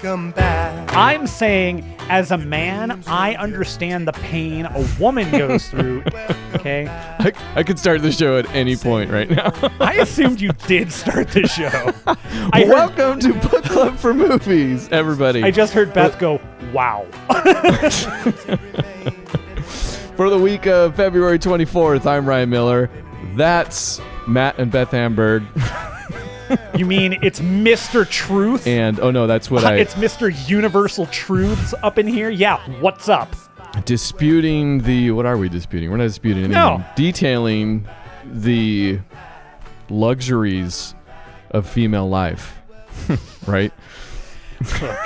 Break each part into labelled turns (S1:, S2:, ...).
S1: welcome back.
S2: I'm saying, as a man, I understand the pain a woman goes through. Okay?
S3: I could start the show at any point right now.
S2: I assumed you did start the show.
S3: Welcome to Book Club for Movies, everybody.
S2: I just heard Beth go, wow.
S3: For the week of February 24th, I'm Ryan Miller. That's Matt and Beth Hamburg.
S2: You mean it's Mr. Truth?
S3: And, oh no, that's what
S2: It's Mr. Universal Truths up in here? Yeah, what's up?
S3: Disputing the... What are we disputing? We're not disputing anything.
S2: No.
S3: Detailing the luxuries of female life. Right?
S2: Look,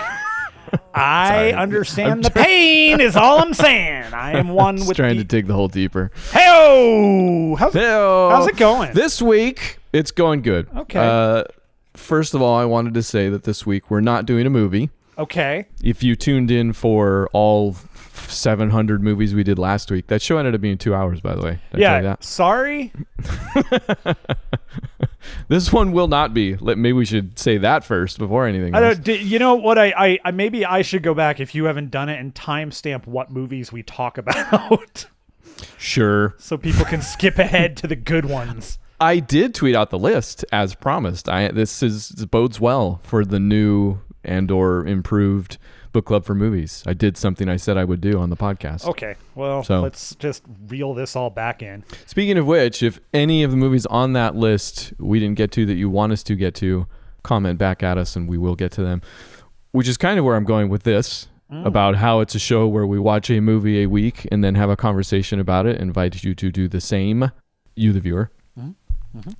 S2: I understand the pain is all I'm saying. I am one with
S3: trying to dig the hole deeper.
S2: Hey-o! How's it going?
S3: This week, it's going good.
S2: Okay.
S3: First of all, I wanted to say that this week we're not doing a movie.
S2: Okay.
S3: If you tuned in for all 700 movies we did last week, that show ended up being 2 hours, by the way. Did I tell you that?
S2: Sorry.
S3: This one will not be. Maybe we should say that first before anything else.
S2: You know what? I maybe I should go back, if you haven't done it, and timestamp what movies we talk about.
S3: Sure.
S2: So people can skip ahead to the good ones.
S3: I did tweet out the list as promised. This bodes well for the new and/or improved Book Club for Movies. I did something I said I would do on the podcast.
S2: Okay, well, let's just reel this all back in.
S3: Speaking of which, if any of the movies on that list we didn't get to that you want us to get to, comment back at us and we will get to them. Which is kind of where I'm going with this, about how it's a show where we watch a movie a week and then have a conversation about it, invite you to do the same, you the viewer,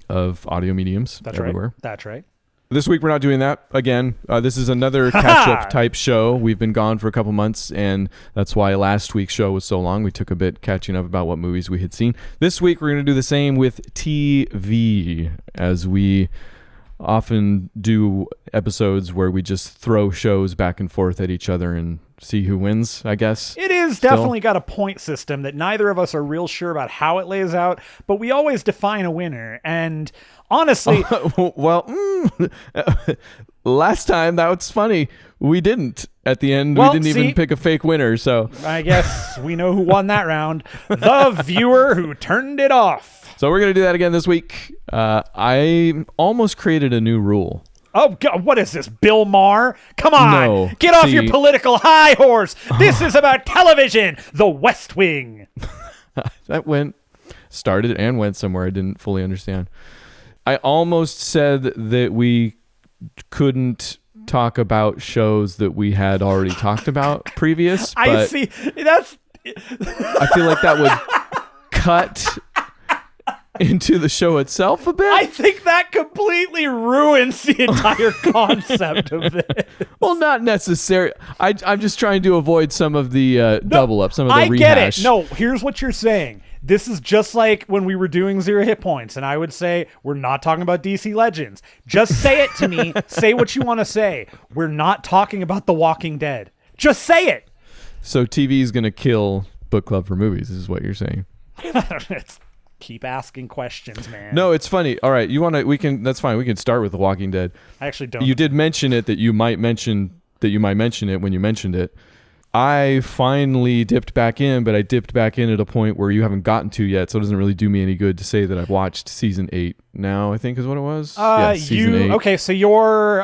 S3: of audio mediums everywhere.
S2: Right. That's right.
S3: This week, we're not doing that again. This is another catch-up type show. We've been gone for a couple months, and that's why last week's show was so long. We took a bit catching up about what movies we had seen. This week, we're going to do the same with TV, as we often do episodes where we just throw shows back and forth at each other and see who wins, I guess.
S2: It is definitely got a point system that neither of us are real sure about how it lays out, but we always define a winner. And honestly...
S3: last time, that was funny. We didn't. At the end, we didn't even pick a fake winner, so...
S2: I guess we know who won that round. The viewer who turned it off.
S3: So we're going to do that again this week. I almost created a new rule.
S2: Oh, God, what is this, Bill Maher? Come on,
S3: No,
S2: get off your political high horse. This is about television, The West Wing.
S3: That started and went somewhere I didn't fully understand. I almost said that we couldn't talk about shows that we had already talked about previous. But
S2: I see.
S3: I feel like that would cut into the show itself a bit.
S2: I think that completely ruins the entire concept of it.
S3: Well, not necessary. I'm just trying to avoid some of the double up, some of the rehash.
S2: I get it. No, here's what you're saying. This is just like when we were doing Zero Hit Points, and I would say, we're not talking about DC Legends. Just say it to me. Say what you want to say. We're not talking about The Walking Dead. Just say it.
S3: So TV is going to kill Book Club for Movies, is what you're saying.
S2: Keep asking questions, man.
S3: No, it's funny. All right, that's fine. We can start with The Walking Dead.
S2: I actually don't.
S3: You did mention it that you might mention it when you mentioned it. I finally dipped back in, but I dipped back in at a point where you haven't gotten to yet, so it doesn't really do me any good to say that I've watched season 8 now, I think is what it was. Season 8.
S2: Okay, so you're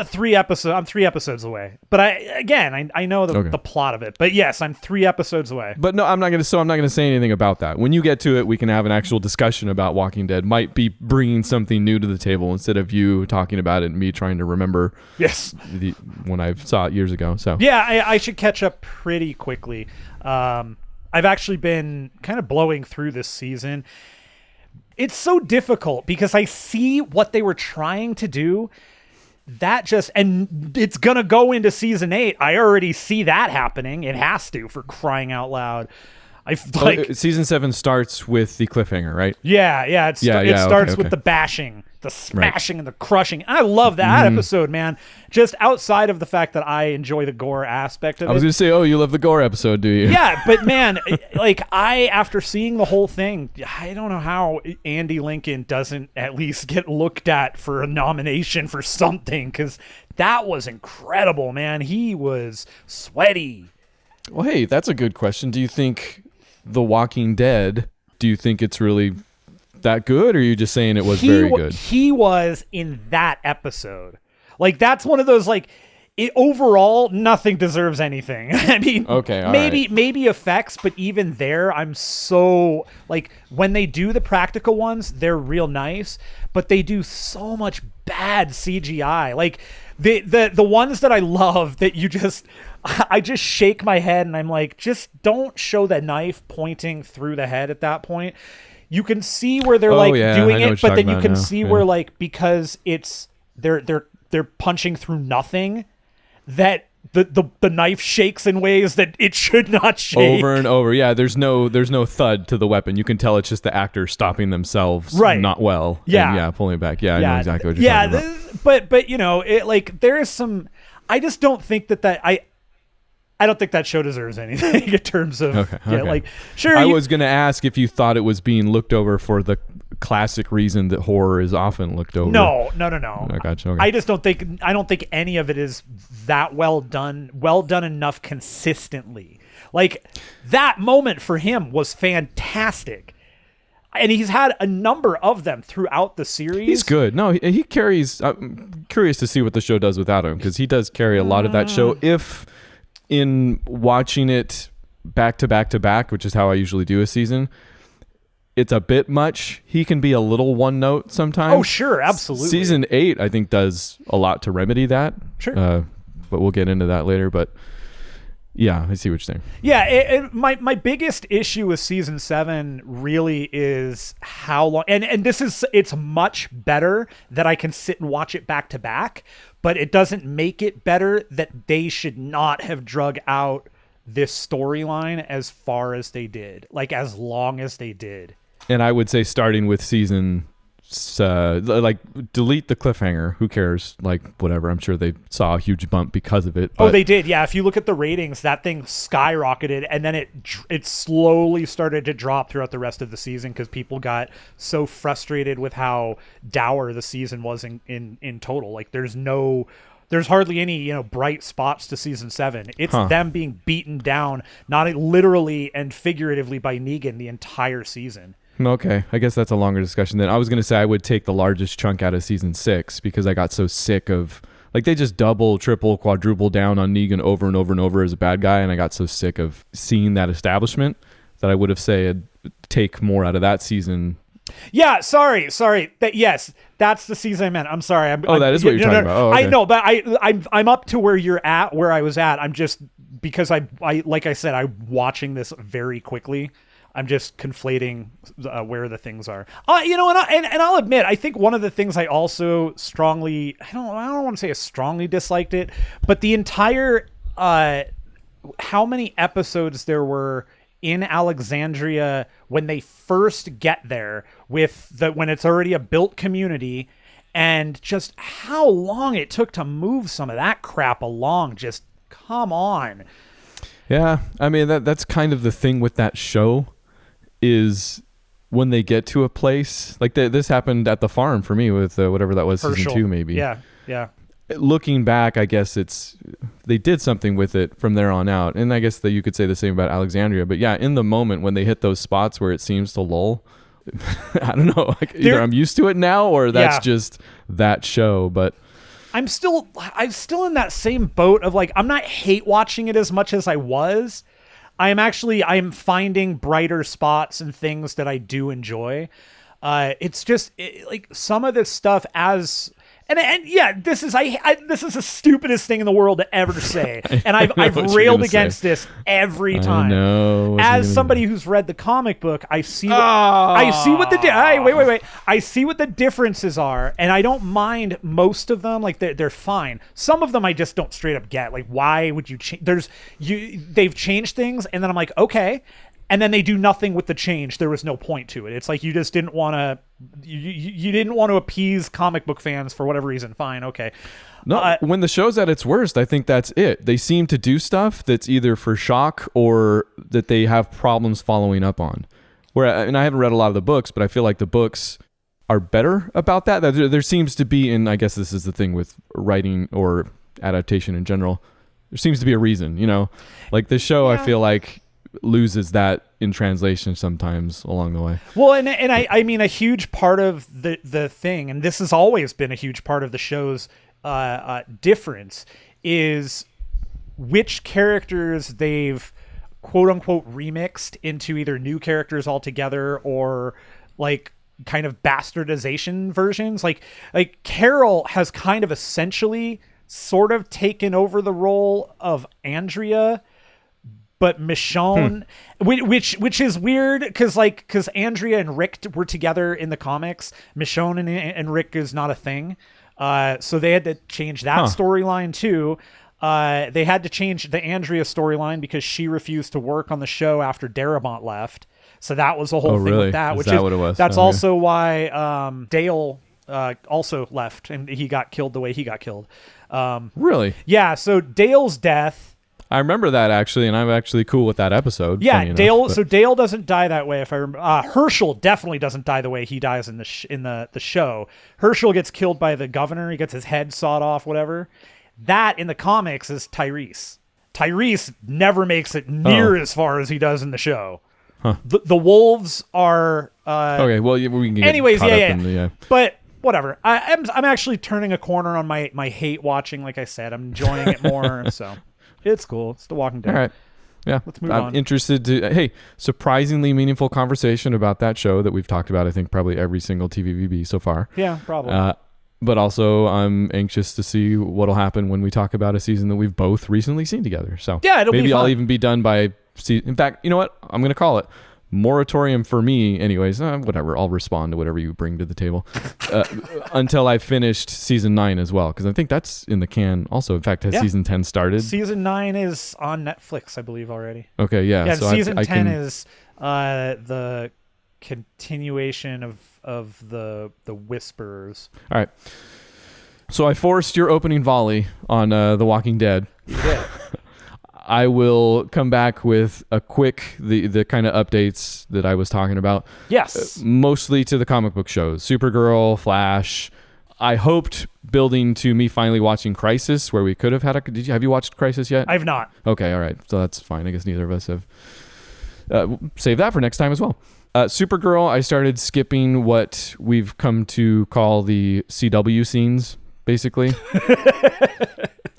S2: 3 episodes. I'm 3 episodes away. But I know the plot of it. But yes, I'm 3 episodes away.
S3: But no, I'm not going to say anything about that. When you get to it, we can have an actual discussion about Walking Dead. Might be bringing something new to the table instead of you talking about it and me trying to remember.
S2: Yes.
S3: When I saw it years ago. So
S2: yeah, I should catch up pretty quickly. I've actually been kind of blowing through this season. It's so difficult because I see what they were trying to do. And it's going to go into season 8. I already see that happening. It has to, for crying out loud.
S3: Season 7 starts with the cliffhanger, right?
S2: Yeah. It starts with the bashing, the smashing, and the crushing. I love that episode, man. Just outside of the fact that I enjoy the gore aspect of it.
S3: I was going to say, you love the gore episode, do you?
S2: Yeah, but man, after seeing the whole thing, I don't know how Andy Lincoln doesn't at least get looked at for a nomination for something, because that was incredible, man. He was sweaty.
S3: Well, hey, that's a good question. Do you think The Walking Dead, do you think it's really that good, or are you just saying it was very good?
S2: He was in that episode. Like, that's one of those, like, overall, nothing deserves anything. I mean,
S3: okay,
S2: maybe effects, but even there, I'm so, like, when they do the practical ones, they're real nice, but they do so much bad CGI. Like, the ones that I love that I just shake my head and I'm like, just don't show the knife pointing through the head at that point. You can see where they're doing it, but then you can see where, like, because it's they're punching through nothing, that the knife shakes in ways that it should not shake.
S3: Over and over. Yeah, there's no thud to the weapon. You can tell it's just the actor stopping themselves not well.
S2: Yeah.
S3: And, yeah, pulling it back. Yeah, I know exactly what you're talking about.
S2: But you know, it, like, there is some, I just don't think that I don't think that show deserves anything in terms of like, sure.
S3: I was going to ask if you thought it was being looked over for the classic reason that horror is often looked over.
S2: No.
S3: I gotcha. Okay.
S2: I don't think any of it is that well done enough consistently. Like, that moment for him was fantastic. And he's had a number of them throughout the series.
S3: He's good. No, he carries. I'm curious to see what the show does without him, because he does carry a lot of that show. If in watching it back to back to back, which is how I usually do a season, it's a bit much. He can be a little one note sometimes.
S2: Oh, sure. Absolutely.
S3: Season 8, I think, does a lot to remedy that.
S2: Sure.
S3: But we'll get into that later. But yeah, I see what you're saying.
S2: Yeah. My biggest issue with season 7 really is how long, and it's much better that I can sit and watch it back to back, but it doesn't make it better that they should not have drug out this storyline as far as they did, like, as long as they did.
S3: And I would say starting with season, like, delete the cliffhanger. Who cares? Like, whatever. I'm sure they saw a huge bump because of it.
S2: Oh, they did. Yeah. If you look at the ratings, that thing skyrocketed, and then it slowly started to drop throughout the rest of the season because people got so frustrated with how dour the season was in total. Like, there's hardly any, you know, bright spots to season 7. It's them being beaten down, not literally and figuratively, by Negan the entire season.
S3: Okay, I guess that's a longer discussion then. I was going to say I would take the largest chunk out of season 6 because I got so sick of, like, they just double, triple, quadruple down on Negan over and over and over as a bad guy, and I got so sick of seeing that establishment that I would have said take more out of that season.
S2: Yeah, sorry. Yes, that's the season I meant. I'm sorry.
S3: That is what you're talking about. Oh, okay.
S2: I know, but I'm up to where you're at, where I was at. I'm just, because I like I said, I'm watching this very quickly. I'm just conflating where the things are. You know, and I'll admit, I think one of the things I also strongly, I don't want to say I strongly disliked it, but the entire, how many episodes there were in Alexandria when they first get there, when it's already a built community, and just how long it took to move some of that crap along. Just come on.
S3: Yeah, I mean, that's kind of the thing with that show, is when they get to a place, like this happened at the farm for me with whatever that was,
S2: Herschel.
S3: season 2 maybe.
S2: Yeah.
S3: Looking back, I guess they did something with it from there on out, and I guess that you could say the same about Alexandria. But yeah, in the moment when they hit those spots where it seems to lull, I don't know. Like, either I'm used to it now, or that's just that show. But
S2: I'm still in that same boat of, like, I'm not hate watching it as much as I was. I am finding brighter spots and things that I do enjoy. It's just like some of this stuff and yeah, this is the stupidest thing in the world to ever say, and I've railed against this every time.
S3: I know.
S2: As somebody who's read the comic book, I see what I see what the differences are, and I don't mind most of them. Like, they're fine. Some of them I just don't straight up get. Like, why would you change? They've changed things, and then I'm like, okay. And then they do nothing with the change. There was no point to it. It's like you just didn't want to. You didn't want to appease comic book fans for whatever reason. Fine, okay.
S3: No, when the show's at its worst, I think that's it. They seem to do stuff that's either for shock or that they have problems following up on. And I haven't read a lot of the books, but I feel like the books are better about that. There seems to be, and I guess this is the thing with writing or adaptation in general, there seems to be a reason, like the show, I feel like loses that in translation sometimes along the way.
S2: Well, and I mean, a huge part of the thing, and this has always been a huge part of the show's difference, is which characters they've quote unquote remixed into either new characters altogether or like kind of bastardization versions. Like Carol has kind of essentially sort of taken over the role of Andrea, but Michonne, which is weird because Andrea and Rick were together in the comics. Michonne and Rick is not a thing. So they had to change that storyline too. They had to change the Andrea storyline because she refused to work on the show after Darabont left. So that was a whole thing with that.
S3: Is that what it was?
S2: That's also why Dale also left and he got killed the way he got killed.
S3: Really?
S2: Yeah. So Dale's death.
S3: I remember that actually, and I'm actually cool with that episode.
S2: Yeah, Dale. So Dale doesn't die that way. If I remember, Herschel definitely doesn't die the way he dies in the show. Herschel gets killed by the governor. He gets his head sawed off. Whatever. That in the comics is Tyrese. Tyrese never makes it near as far as he does in the show.
S3: Huh.
S2: The wolves are
S3: okay. Well, we can get
S2: anyways.
S3: caught up
S2: Yeah.
S3: in the,
S2: But whatever. I'm actually turning a corner on my hate watching. Like I said, I'm enjoying it more. So. It's cool. It's The Walking Dead.
S3: All right. Yeah.
S2: Let's move on.
S3: I'm interested to, surprisingly meaningful conversation about that show that we've talked about, I think, probably every single TVVB so far.
S2: Yeah, probably.
S3: But also, I'm anxious to see what'll happen when we talk about a season that we've both recently seen together. So
S2: yeah, it'll
S3: maybe
S2: be fun.
S3: I'll even be done by in fact, you know what? I'm going to call it moratorium for me anyways. Whatever. I'll respond to whatever you bring to the table until I've finished season 9 as well. Because I think that's in the can also. In fact, has season 10 started?
S2: Season 9 is on Netflix, I believe, already.
S3: Okay. Yeah.
S2: Yeah.
S3: So
S2: season 10 is the continuation of the Whisperers.
S3: All right. So I forced your opening volley on The Walking Dead.
S2: You did.
S3: I will come back with a quick, the kind of updates that I was talking about.
S2: Yes.
S3: Mostly to the comic book shows. Supergirl, Flash. I hoped building to me finally watching Crisis, where we could have had have you watched Crisis yet?
S2: I've not.
S3: Okay, all right. So that's fine. I guess neither of us have. Save that for next time as well. Supergirl, I started skipping what we've come to call the CW scenes, basically.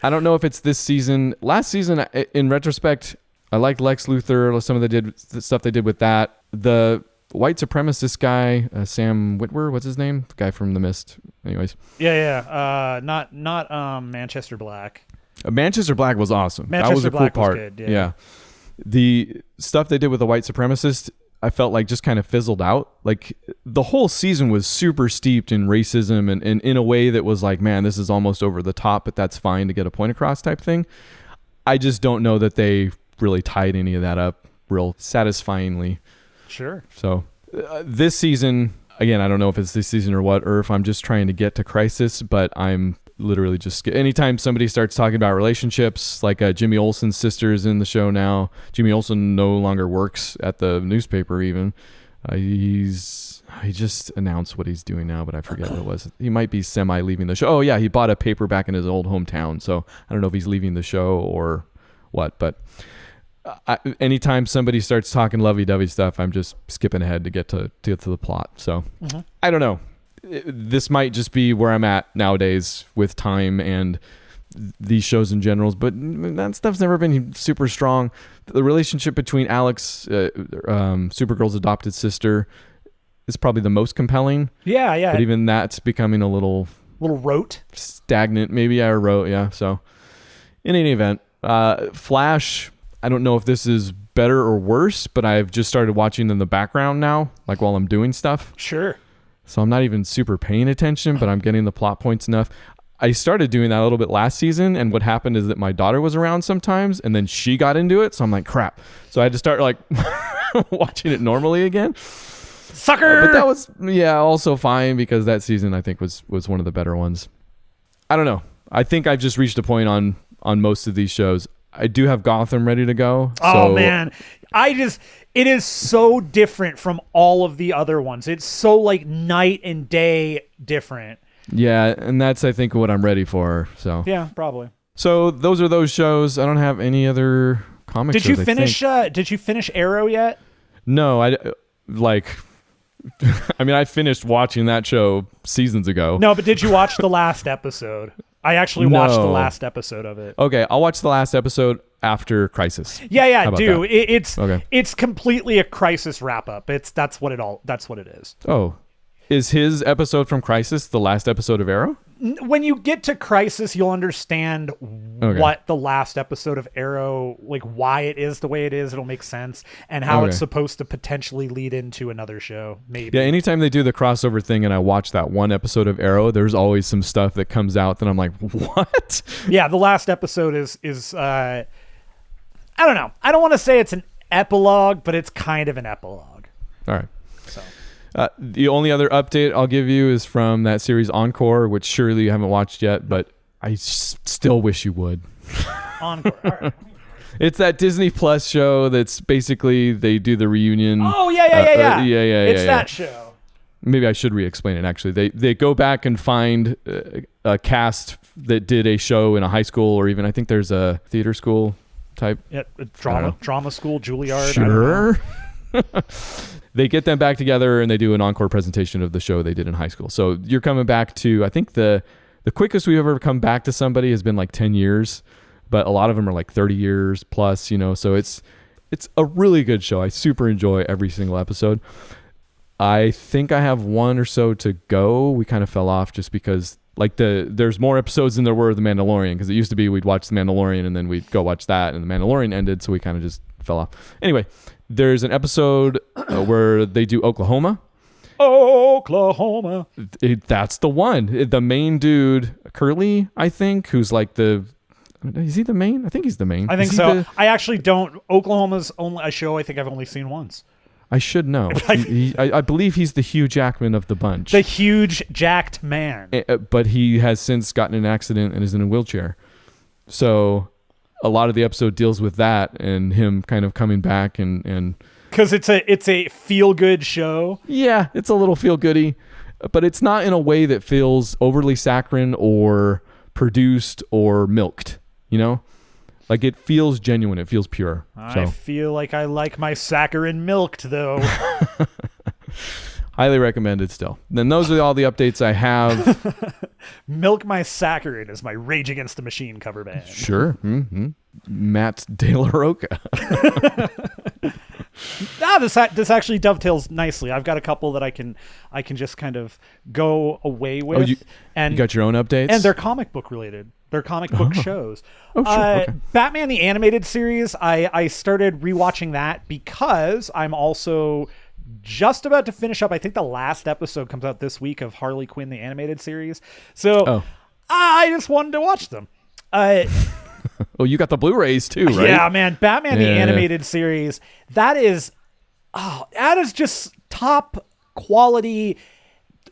S3: I don't know if it's this season. Last season, in retrospect, I liked Lex Luthor. Some of the stuff they did with that. The white supremacist guy, Sam Witwer, what's his name? The guy from The Mist. Anyways.
S2: Yeah. Not Manchester Black.
S3: Manchester Black was awesome.
S2: Manchester
S3: that was a
S2: Black
S3: cool part.
S2: was good, yeah.
S3: The stuff they did with the white supremacist, I felt like just kind of fizzled out. Like the whole season was super steeped in racism and in a way that was like, man, this is almost over the top, but that's fine to get a point across type thing. I just don't know that they really tied any of that up real satisfyingly.
S2: Sure.
S3: So this season, again, I don't know if it's this season or what, or if I'm just trying to get to Crisis, but I'm literally just anytime somebody starts talking about relationships, like Jimmy Olsen's sister is in the show now. Jimmy Olsen no longer works at the newspaper even. He just announced what he's doing now, but I forget what it was. He might be semi leaving the show. Oh yeah, he bought a paper back in his old hometown, so I don't know if he's leaving the show or what, but anytime somebody starts talking lovey-dovey stuff, I'm just skipping ahead to get to the plot. So I don't know. This might just be where I'm at nowadays with time and these shows in general, but that stuff's never been super strong. The relationship between Alex, Supergirl's adopted sister, is probably the most compelling.
S2: Yeah.
S3: But even that's becoming a little
S2: rote,
S3: stagnant. Maybe I wrote, yeah. So in any event, Flash, I don't know if this is better or worse, but I've just started watching in the background now, like while I'm doing stuff.
S2: Sure.
S3: So I'm not even super paying attention, but I'm getting the plot points enough. I started doing that a little bit last season, and what happened is that my daughter was around sometimes, and then she got into it, so I'm like, crap. So I had to start like watching it normally again.
S2: Sucker!
S3: But that was, also fine, because that season I think was one of the better ones. I don't know. I think I've just reached a point on most of these shows. I do have Gotham ready to go.
S2: Oh man, it is so different from all of the other ones. It's so like night and day different.
S3: Yeah, and that's I think what I'm ready for. So
S2: yeah, probably.
S3: So those are those shows. I don't have any other comic
S2: Did
S3: shows,
S2: you finish? Did you finish Arrow yet?
S3: No, I mean, I finished watching that show seasons ago.
S2: No, but did you watch the last episode? I actually watched the last episode of it.
S3: Okay, I'll watch the last episode after Crisis.
S2: Yeah, do.
S3: Okay.
S2: It's completely a Crisis wrap up. That's what it is.
S3: Oh. Is his episode from Crisis the last episode of Arrow?
S2: When you get to Crisis, you'll understand what the last episode of Arrow, like why it is the way it is. It'll make sense, and how it's supposed to potentially lead into another show. Maybe.
S3: Yeah. Anytime they do the crossover thing, and I watch that one episode of Arrow, there's always some stuff that comes out that I'm like, what?
S2: Yeah, the last episode is I don't know. I don't want to say it's an epilogue, but it's kind of an epilogue.
S3: All right.
S2: So.
S3: The only other update I'll give you is from that series Encore, which surely you haven't watched yet, but I still wish you would.
S2: Encore. All right.
S3: It's that Disney Plus show that's basically they do the reunion.
S2: Oh, yeah. It's that
S3: show.
S2: show.
S3: Maybe I should re-explain it, actually. They go back and find a cast that did a show in a high school, or even I think there's a theater school type.
S2: Yeah, drama school, Juilliard.
S3: Sure. They get them back together and they do an encore presentation of the show they did in high school. So you're coming back to, I think the quickest we've ever come back to somebody has been like 10 years, but a lot of them are like 30 years plus, so it's a really good show. I super enjoy every single episode. I think I have one or so to go. We kind of fell off just because like there's more episodes than there were of The Mandalorian, because it used to be we'd watch The Mandalorian and then we'd go watch that, and The Mandalorian ended, so we kind of just fell off. Anyway, there's an episode where they do Oklahoma. That's the one. The main dude, Curly, I think, who's like is he the main? I think he's the main.
S2: I think so. I actually don't. Oklahoma's only a show I think I've only seen once.
S3: I should know. I believe he's the Hugh Jackman of the bunch.
S2: The huge jacked man.
S3: But he has since gotten in an accident and is in a wheelchair. So a lot of the episode deals with that and him kind of coming back and
S2: because it's a feel good show.
S3: Yeah, it's a little feel goody, but it's not in a way that feels overly saccharine or produced or milked. Like it feels genuine. It feels pure.
S2: I feel like I like my saccharine milked though.
S3: Highly recommended still. Then those are all the updates I have.
S2: Milk My Saccharine is my Rage Against the Machine cover band.
S3: Sure. Mm-hmm. Matt De La Roca.
S2: This actually dovetails nicely. I've got a couple that I can just kind of go away with.
S3: You got your own updates?
S2: And they're comic book related. They're comic book shows.
S3: Oh, sure. Okay.
S2: Batman the Animated Series, I started rewatching that because I'm also just about to finish up. I think the last episode comes out this week of Harley Quinn the Animated Series. So I just wanted to watch them.
S3: Oh, you got the Blu-rays too, right?
S2: Yeah, man. Batman the Animated Series. That is just top quality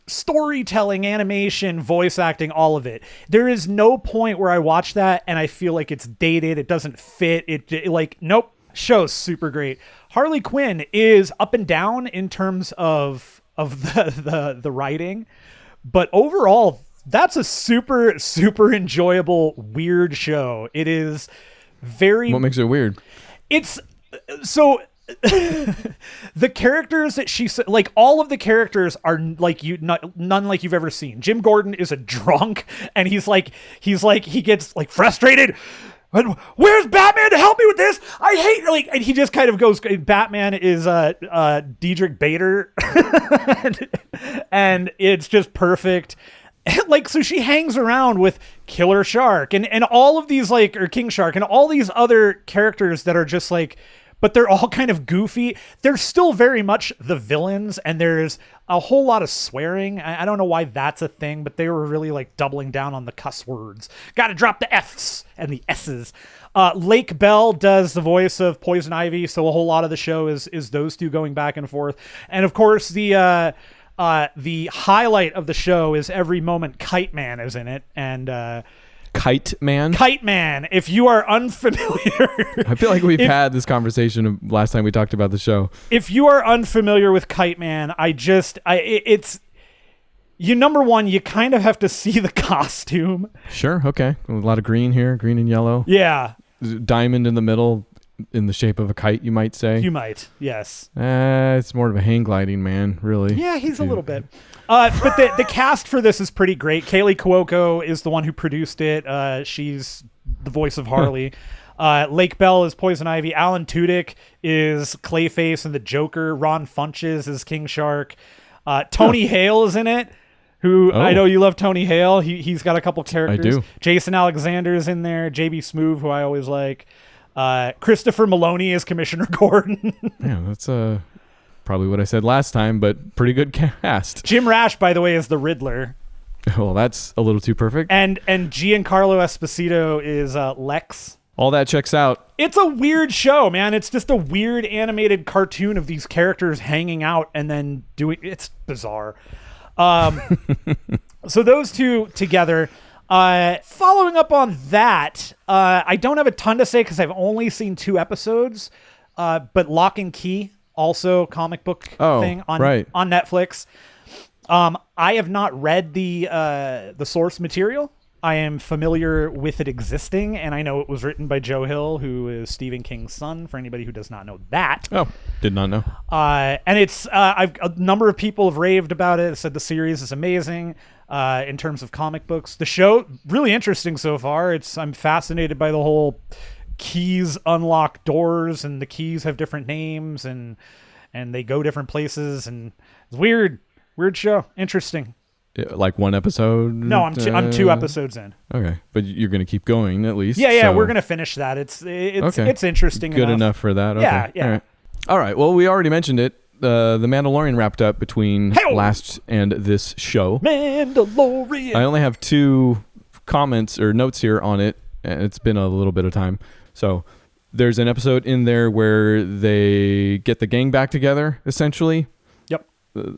S2: storytelling, animation, voice acting, all of it. There is no point where I watch that and I feel like it's dated. It doesn't fit. It like, nope. Show's super great. Harley Quinn is up and down in terms of the writing, but overall, that's a super, super enjoyable, weird show. It is very...
S3: What makes it weird?
S2: It's... So... the characters that like all of the characters are like none like you've ever seen. Jim Gordon is a drunk and he gets like frustrated. Where's Batman to help me with this? I hate and he just kind of goes. Batman is Diedrich Bader, and it's just perfect. Like, so she hangs around with Killer Shark and all of these or King Shark and all these other characters that are just like, but they're all kind of goofy. They're still very much the villains, and there's a whole lot of swearing. I don't know why that's a thing, but they were really doubling down on the cuss words. Got to drop the F's and the S's. Lake Bell does the voice of Poison Ivy, so a whole lot of the show is those two going back and forth. And of course, the highlight of the show is every moment Kite Man is in it, and
S3: Kite Man.
S2: Kite Man. If you are unfamiliar,
S3: I feel like we've had this conversation last time we talked about the show.
S2: If you are unfamiliar with Kite Man, it's you. Number one, you kind of have to see the costume.
S3: Sure. Okay. A lot of green here, green and yellow.
S2: Yeah.
S3: Diamond in the middle, in the shape of a kite, you might say.
S2: You might. Yes.
S3: It's more of a hang gliding man, really.
S2: Yeah, he's a little bit. But the cast for this is pretty great. Kaylee Cuoco is the one who produced it. She's the voice of Harley. Lake Bell is Poison Ivy. Alan Tudyk is Clayface and the Joker. Ron Funches is King Shark. Tony Hale is in it. I know you love Tony Hale. He's got a couple characters.
S3: I do.
S2: Jason Alexander is in there. JB Smoove, who I always like. Christopher Maloney is Commissioner Gordon.
S3: Yeah, that's probably what I said last time, but pretty good cast.
S2: Jim Rash, by the way, is the Riddler.
S3: Well, that's a little too perfect.
S2: And Giancarlo Esposito is Lex.
S3: All that checks out.
S2: It's a weird show, man. It's just a weird animated cartoon of these characters hanging out and then doing. It's bizarre. So those two together. Following up on that, I don't have a ton to say because I've only seen 2 episodes. But Lock and Key, also comic book thing on Netflix. I have not read the source material. I am familiar with it existing, and I know it was written by Joe Hill, who is Stephen King's son, for anybody who does not know that.
S3: Oh, did not know.
S2: And it's a number of people have raved about it, said the series is amazing in terms of comic books. The show, really interesting so far. I'm fascinated by the whole keys unlock doors, and the keys have different names, and they go different places, and it's weird show. Interesting.
S3: Like one episode?
S2: No, I'm 2 episodes in.
S3: Okay, but you're going to keep going at least.
S2: Yeah, we're going to finish that. It's interesting.
S3: Good enough for that. Okay.
S2: Yeah.
S3: All right. Well, we already mentioned it. The Mandalorian wrapped up between last and this show.
S2: Mandalorian.
S3: I only have 2 comments or notes here on it, and it's been a little bit of time. So there's an episode in there where they get the gang back together, essentially.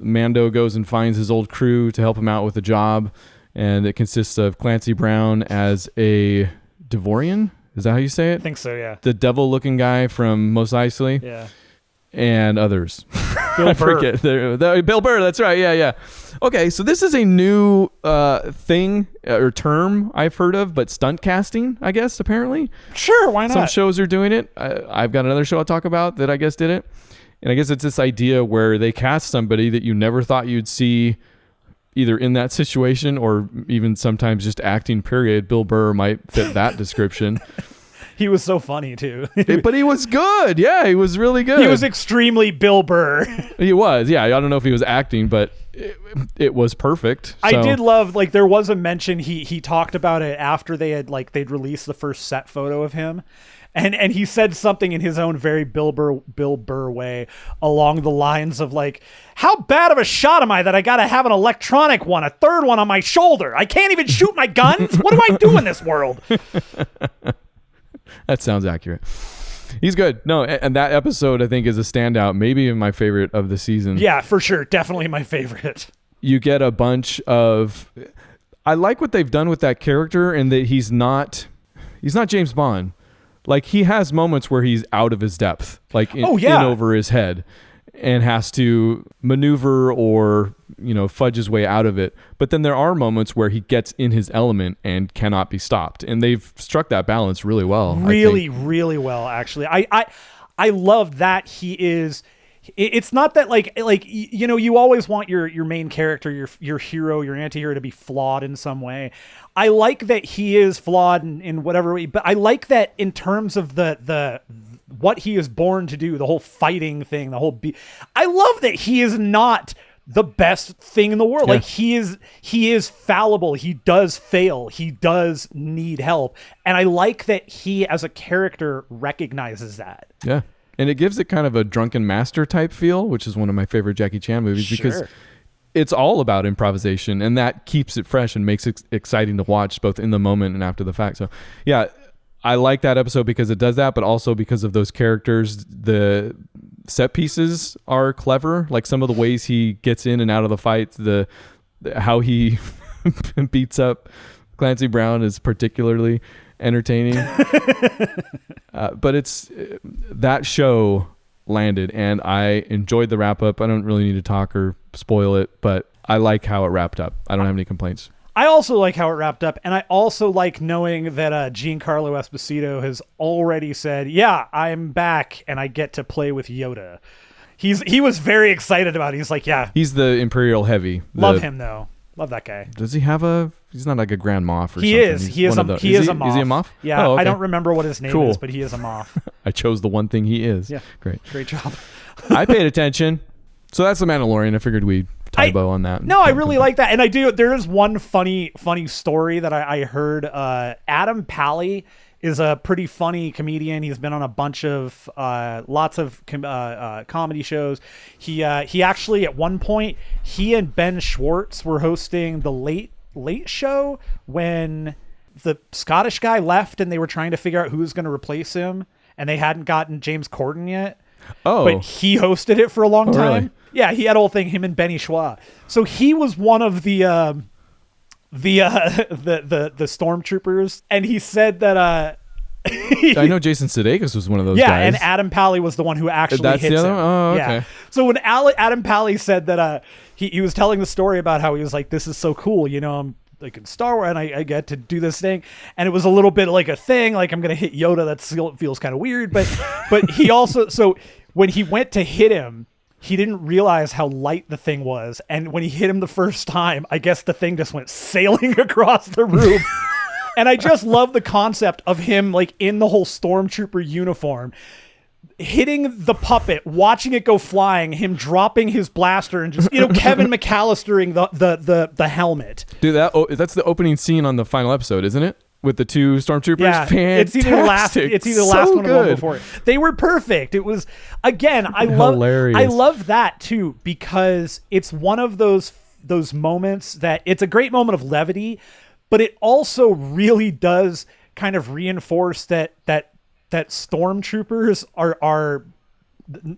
S3: Mando goes and finds his old crew to help him out with a job, and it consists of Clancy Brown as a Devorian. Is that how you say it?
S2: I think so, yeah.
S3: The devil-looking guy from Mos Eisley.
S2: Yeah.
S3: And others.
S2: Bill Burr.
S3: Bill Burr, that's right. Yeah. Okay, so this is a new thing or term I've heard of, but stunt casting, I guess, apparently.
S2: Sure, why not?
S3: Some shows are doing it. I've got another show I'll talk about that I guess did it. And I guess it's this idea where they cast somebody that you never thought you'd see either in that situation or even sometimes just acting, period. Bill Burr might fit that description.
S2: He was so funny, too.
S3: But he was good. Yeah, he was really good.
S2: He was extremely Bill Burr.
S3: He was. Yeah, I don't know if he was acting, but it was perfect. So.
S2: I did love, there was a mention, he talked about it after they'd released the first set photo of him. And he said something in his own very Bill Burr way along the lines of how bad of a shot am I that I got to have an electronic one, a third one on my shoulder? I can't even shoot my guns. What do I do in this world?
S3: That sounds accurate. He's good. No, and that episode I think is a standout, maybe my favorite of the season.
S2: Yeah, for sure. Definitely my favorite.
S3: You get a bunch of... I like what they've done with that character in that he's not James Bond. He has moments where he's out of his depth, in over his head, and has to maneuver or, fudge his way out of it. But then there are moments where he gets in his element and cannot be stopped. And they've struck that balance really well.
S2: Really, really well, actually. I love that he is... It's not that you always want your main character, your hero, your anti-hero to be flawed in some way. I like that he is flawed in whatever way, but I like that in terms of the what he is born to do, the whole fighting thing, I love that he is not the best thing in the world. Yeah. He is fallible. He does fail. He does need help. And I like that he as a character recognizes that.
S3: Yeah. And it gives it kind of a drunken master type feel, which is one of my favorite Jackie Chan movies because it's all about improvisation, and that keeps it fresh and makes it exciting to watch both in the moment and after the fact. So, yeah, I like that episode because it does that, but also because of those characters. The set pieces are clever, like some of the ways he gets in and out of the fight, how he beats up Clancy Brown is particularly entertaining. But it's that show landed, and I enjoyed the wrap up. I don't really need to talk or spoil it, but I like how it wrapped up. I don't have any complaints. I
S2: also like how it wrapped up, and I also like knowing that Giancarlo Esposito has already said, yeah, I'm back, and I get to play with Yoda. He was very excited about it. He's like, yeah.
S3: He's the Imperial Heavy.
S2: Love him, though. Love that guy.
S3: Does he have he's not like a Grand Moff or something?
S2: He is. He is a Moff.
S3: Is he a Moff?
S2: Yeah, I don't remember what his name is, but he is a Moff.
S3: I chose the one thing he is.
S2: Yeah.
S3: Great
S2: job.
S3: I paid attention. So that's The Mandalorian. I figured we'd tie a bow on that.
S2: No, I really like that. And I do. There is one funny story that I heard. Adam Pally is a pretty funny comedian. He's been on a bunch of lots of comedy shows. He actually at one point he and Ben Schwartz were hosting the Late Show when the Scottish guy left and they were trying to figure out who was going to replace him, and they hadn't gotten James Corden yet.
S3: Oh,
S2: but he hosted it for a long time.
S3: Really?
S2: Yeah, he had a whole thing, him and Benny Schwa. So he was one of the stormtroopers, and he said that
S3: I know Jason Sudeikis was one of those guys.
S2: Yeah, and Adam Pally was the one who actually hits
S3: the other
S2: him.
S3: one? Oh, okay.
S2: Yeah. So when Adam Pally said that he was telling the story about how he was like, this is so cool, I'm like in Star Wars and I get to do this thing, and it was a little bit like a thing, like I'm gonna hit Yoda. That feels kind of weird, but he also, so when he went to hit him, he didn't realize how light the thing was, and when he hit him the first time, I guess the thing just went sailing across the room. And I just love the concept of him like in the whole stormtrooper uniform, hitting the puppet, watching it go flying, him dropping his blaster, and just Kevin McAllistering the helmet.
S3: Dude, that's the opening scene on the final episode, isn't it? With the two stormtroopers.
S2: Yeah,
S3: fantastic.
S2: It's either the last one or the one before it. They were perfect. It was, again, I love that too, because it's one of those moments that it's a great moment of levity, but it also really does kind of reinforce that stormtroopers are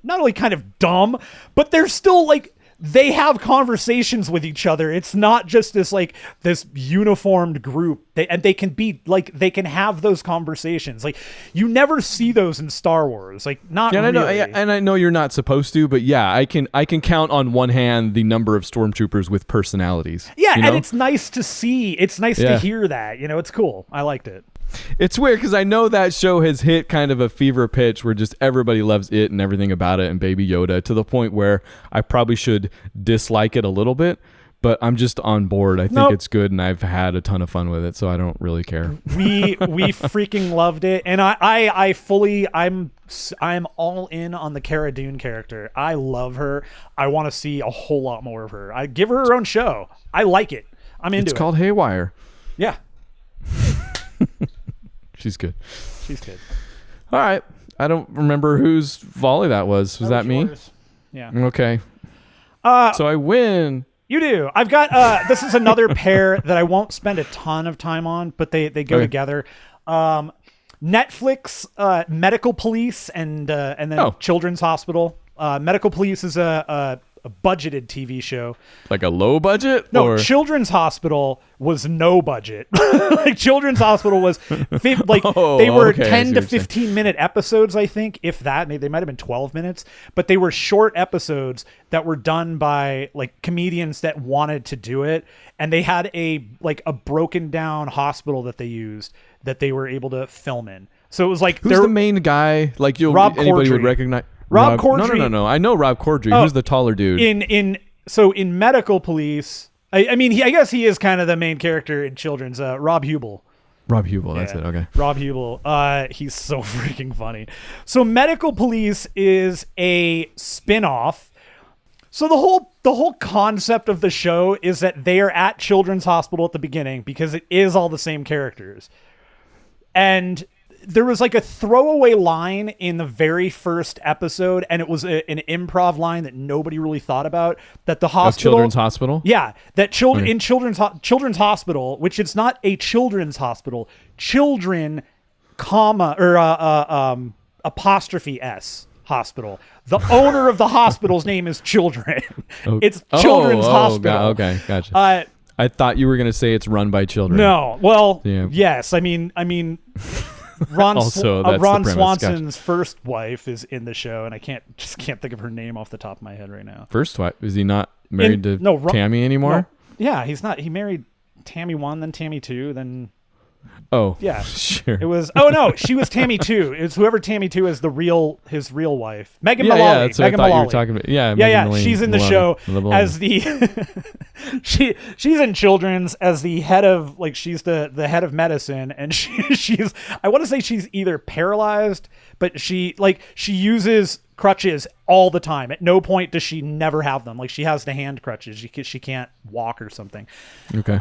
S2: not only kind of dumb, but they're still like, they have conversations with each other. It's not just this uniformed group. They can be like, they can have those conversations. Like, you never see those in Star Wars. Like, not really.
S3: And I know you're not supposed to, but yeah, I can count on one hand the number of stormtroopers with personalities.
S2: Yeah, and it's nice to see. It's nice to hear that. It's cool. I liked it.
S3: It's weird because I know that show has hit kind of a fever pitch where just everybody loves it and everything about it and Baby Yoda, to the point where I probably should dislike it a little bit, but I'm just on board. I think it's good, and I've had a ton of fun with it, so I don't really care.
S2: We freaking loved it, and I'm all in on the Cara Dune character. I love her. I want to see a whole lot more of her. I give her own show. I like it. I'm into it.
S3: It's called Haywire.
S2: Yeah.
S3: She's good.
S2: All
S3: right. I don't remember whose volley that was. Was that me?
S2: Yours. Yeah.
S3: Okay. So I win.
S2: You do. I've got this is another pair that I won't spend a ton of time on, but they go together. Netflix, Medical Police, and then Children's Hospital. Medical Police is a budgeted TV show.
S3: Like a low budget?
S2: No, Children's Hospital was no budget. Like, Children's Hospital was they were 10 to 15 minute episodes, I think, if that. Maybe they might have been 12 minutes, but they were short episodes that were done by like comedians that wanted to do it, and they had a broken down hospital that they used that they were able to film in. So it was like,
S3: who's the main guy? Like, anybody would recognize
S2: Rob Corddry.
S3: No. I know Rob Corddry. Who's the taller dude?
S2: In Medical Police, I guess he is kind of the main character in Children's. Rob Hubel.
S3: Rob Hubel, that's it. Okay.
S2: Rob Hubel. He's so freaking funny. So Medical Police is a spin-off. So the whole concept of the show is that they are at Children's Hospital at the beginning because it is all the same characters. And there was like a throwaway line in the very first episode, and it was an improv line that nobody really thought about, that the hospital...
S3: Children's Hospital?
S2: Yeah. That in Children's Hospital, which it's not a children's hospital, children, apostrophe S hospital. The owner of the hospital's name is Children. It's Children's Hospital.
S3: Okay, gotcha. I thought you were going to say it's run by children.
S2: No. Well,
S3: Yeah.
S2: Yes. I mean, Ron,
S3: Also, that's
S2: Ron
S3: the premise.
S2: Swanson's first wife is in the show, and I can't think of her name off the top of my head right now.
S3: First wife? Is he not married to Tammy anymore?
S2: No, yeah, he's not. He married Tammy 1, then Tammy 2, then...
S3: Oh,
S2: yeah,
S3: sure.
S2: It was. Oh no, she was Tammy 2. It's whoever Tammy 2 is his real wife, Megan
S3: Yeah,
S2: Mullally.
S3: that's what
S2: Megan
S3: I thought
S2: Mullally.
S3: you were talking about. Yeah,
S2: yeah.
S3: Megan
S2: She's in the
S3: Mullally.
S2: show as the she's in children's as the head of she's the head of medicine, and she's I want to say she's either paralyzed, but she uses crutches all the time. At no point does she never have them. She has the hand crutches. She can't walk or something.
S3: Okay.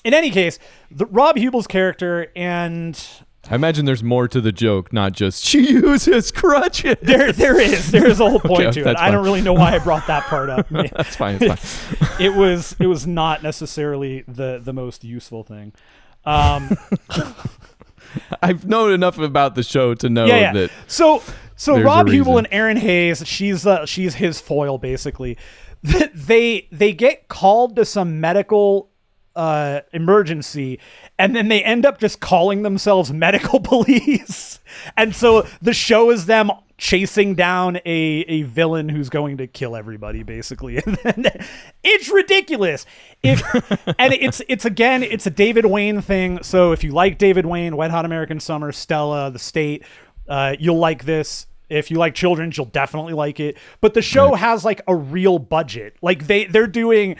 S2: In any case, Rob Hubel's character, and
S3: I imagine there's more to the joke, not just she uses crutches.
S2: There is a whole point
S3: Okay,
S2: to it.
S3: that's
S2: I don't
S3: fine.
S2: really know why I brought that part up.
S3: That's fine. It's fine.
S2: It was not necessarily the most useful thing.
S3: I've known enough about the show to know that.
S2: So
S3: there's
S2: Rob
S3: a
S2: Hubel
S3: reason.
S2: and Erin Hayes, she's his foil basically. They get called to some medical emergency, and then they end up just calling themselves medical police. And so the show is them chasing down a villain who's going to kill everybody basically. And then it's ridiculous. It's a David Wayne thing. So if you like David Wayne, Wet Hot American Summer, Stella, The State, you'll like this. If you like children's, you'll definitely like it. But the show has a real budget. They're doing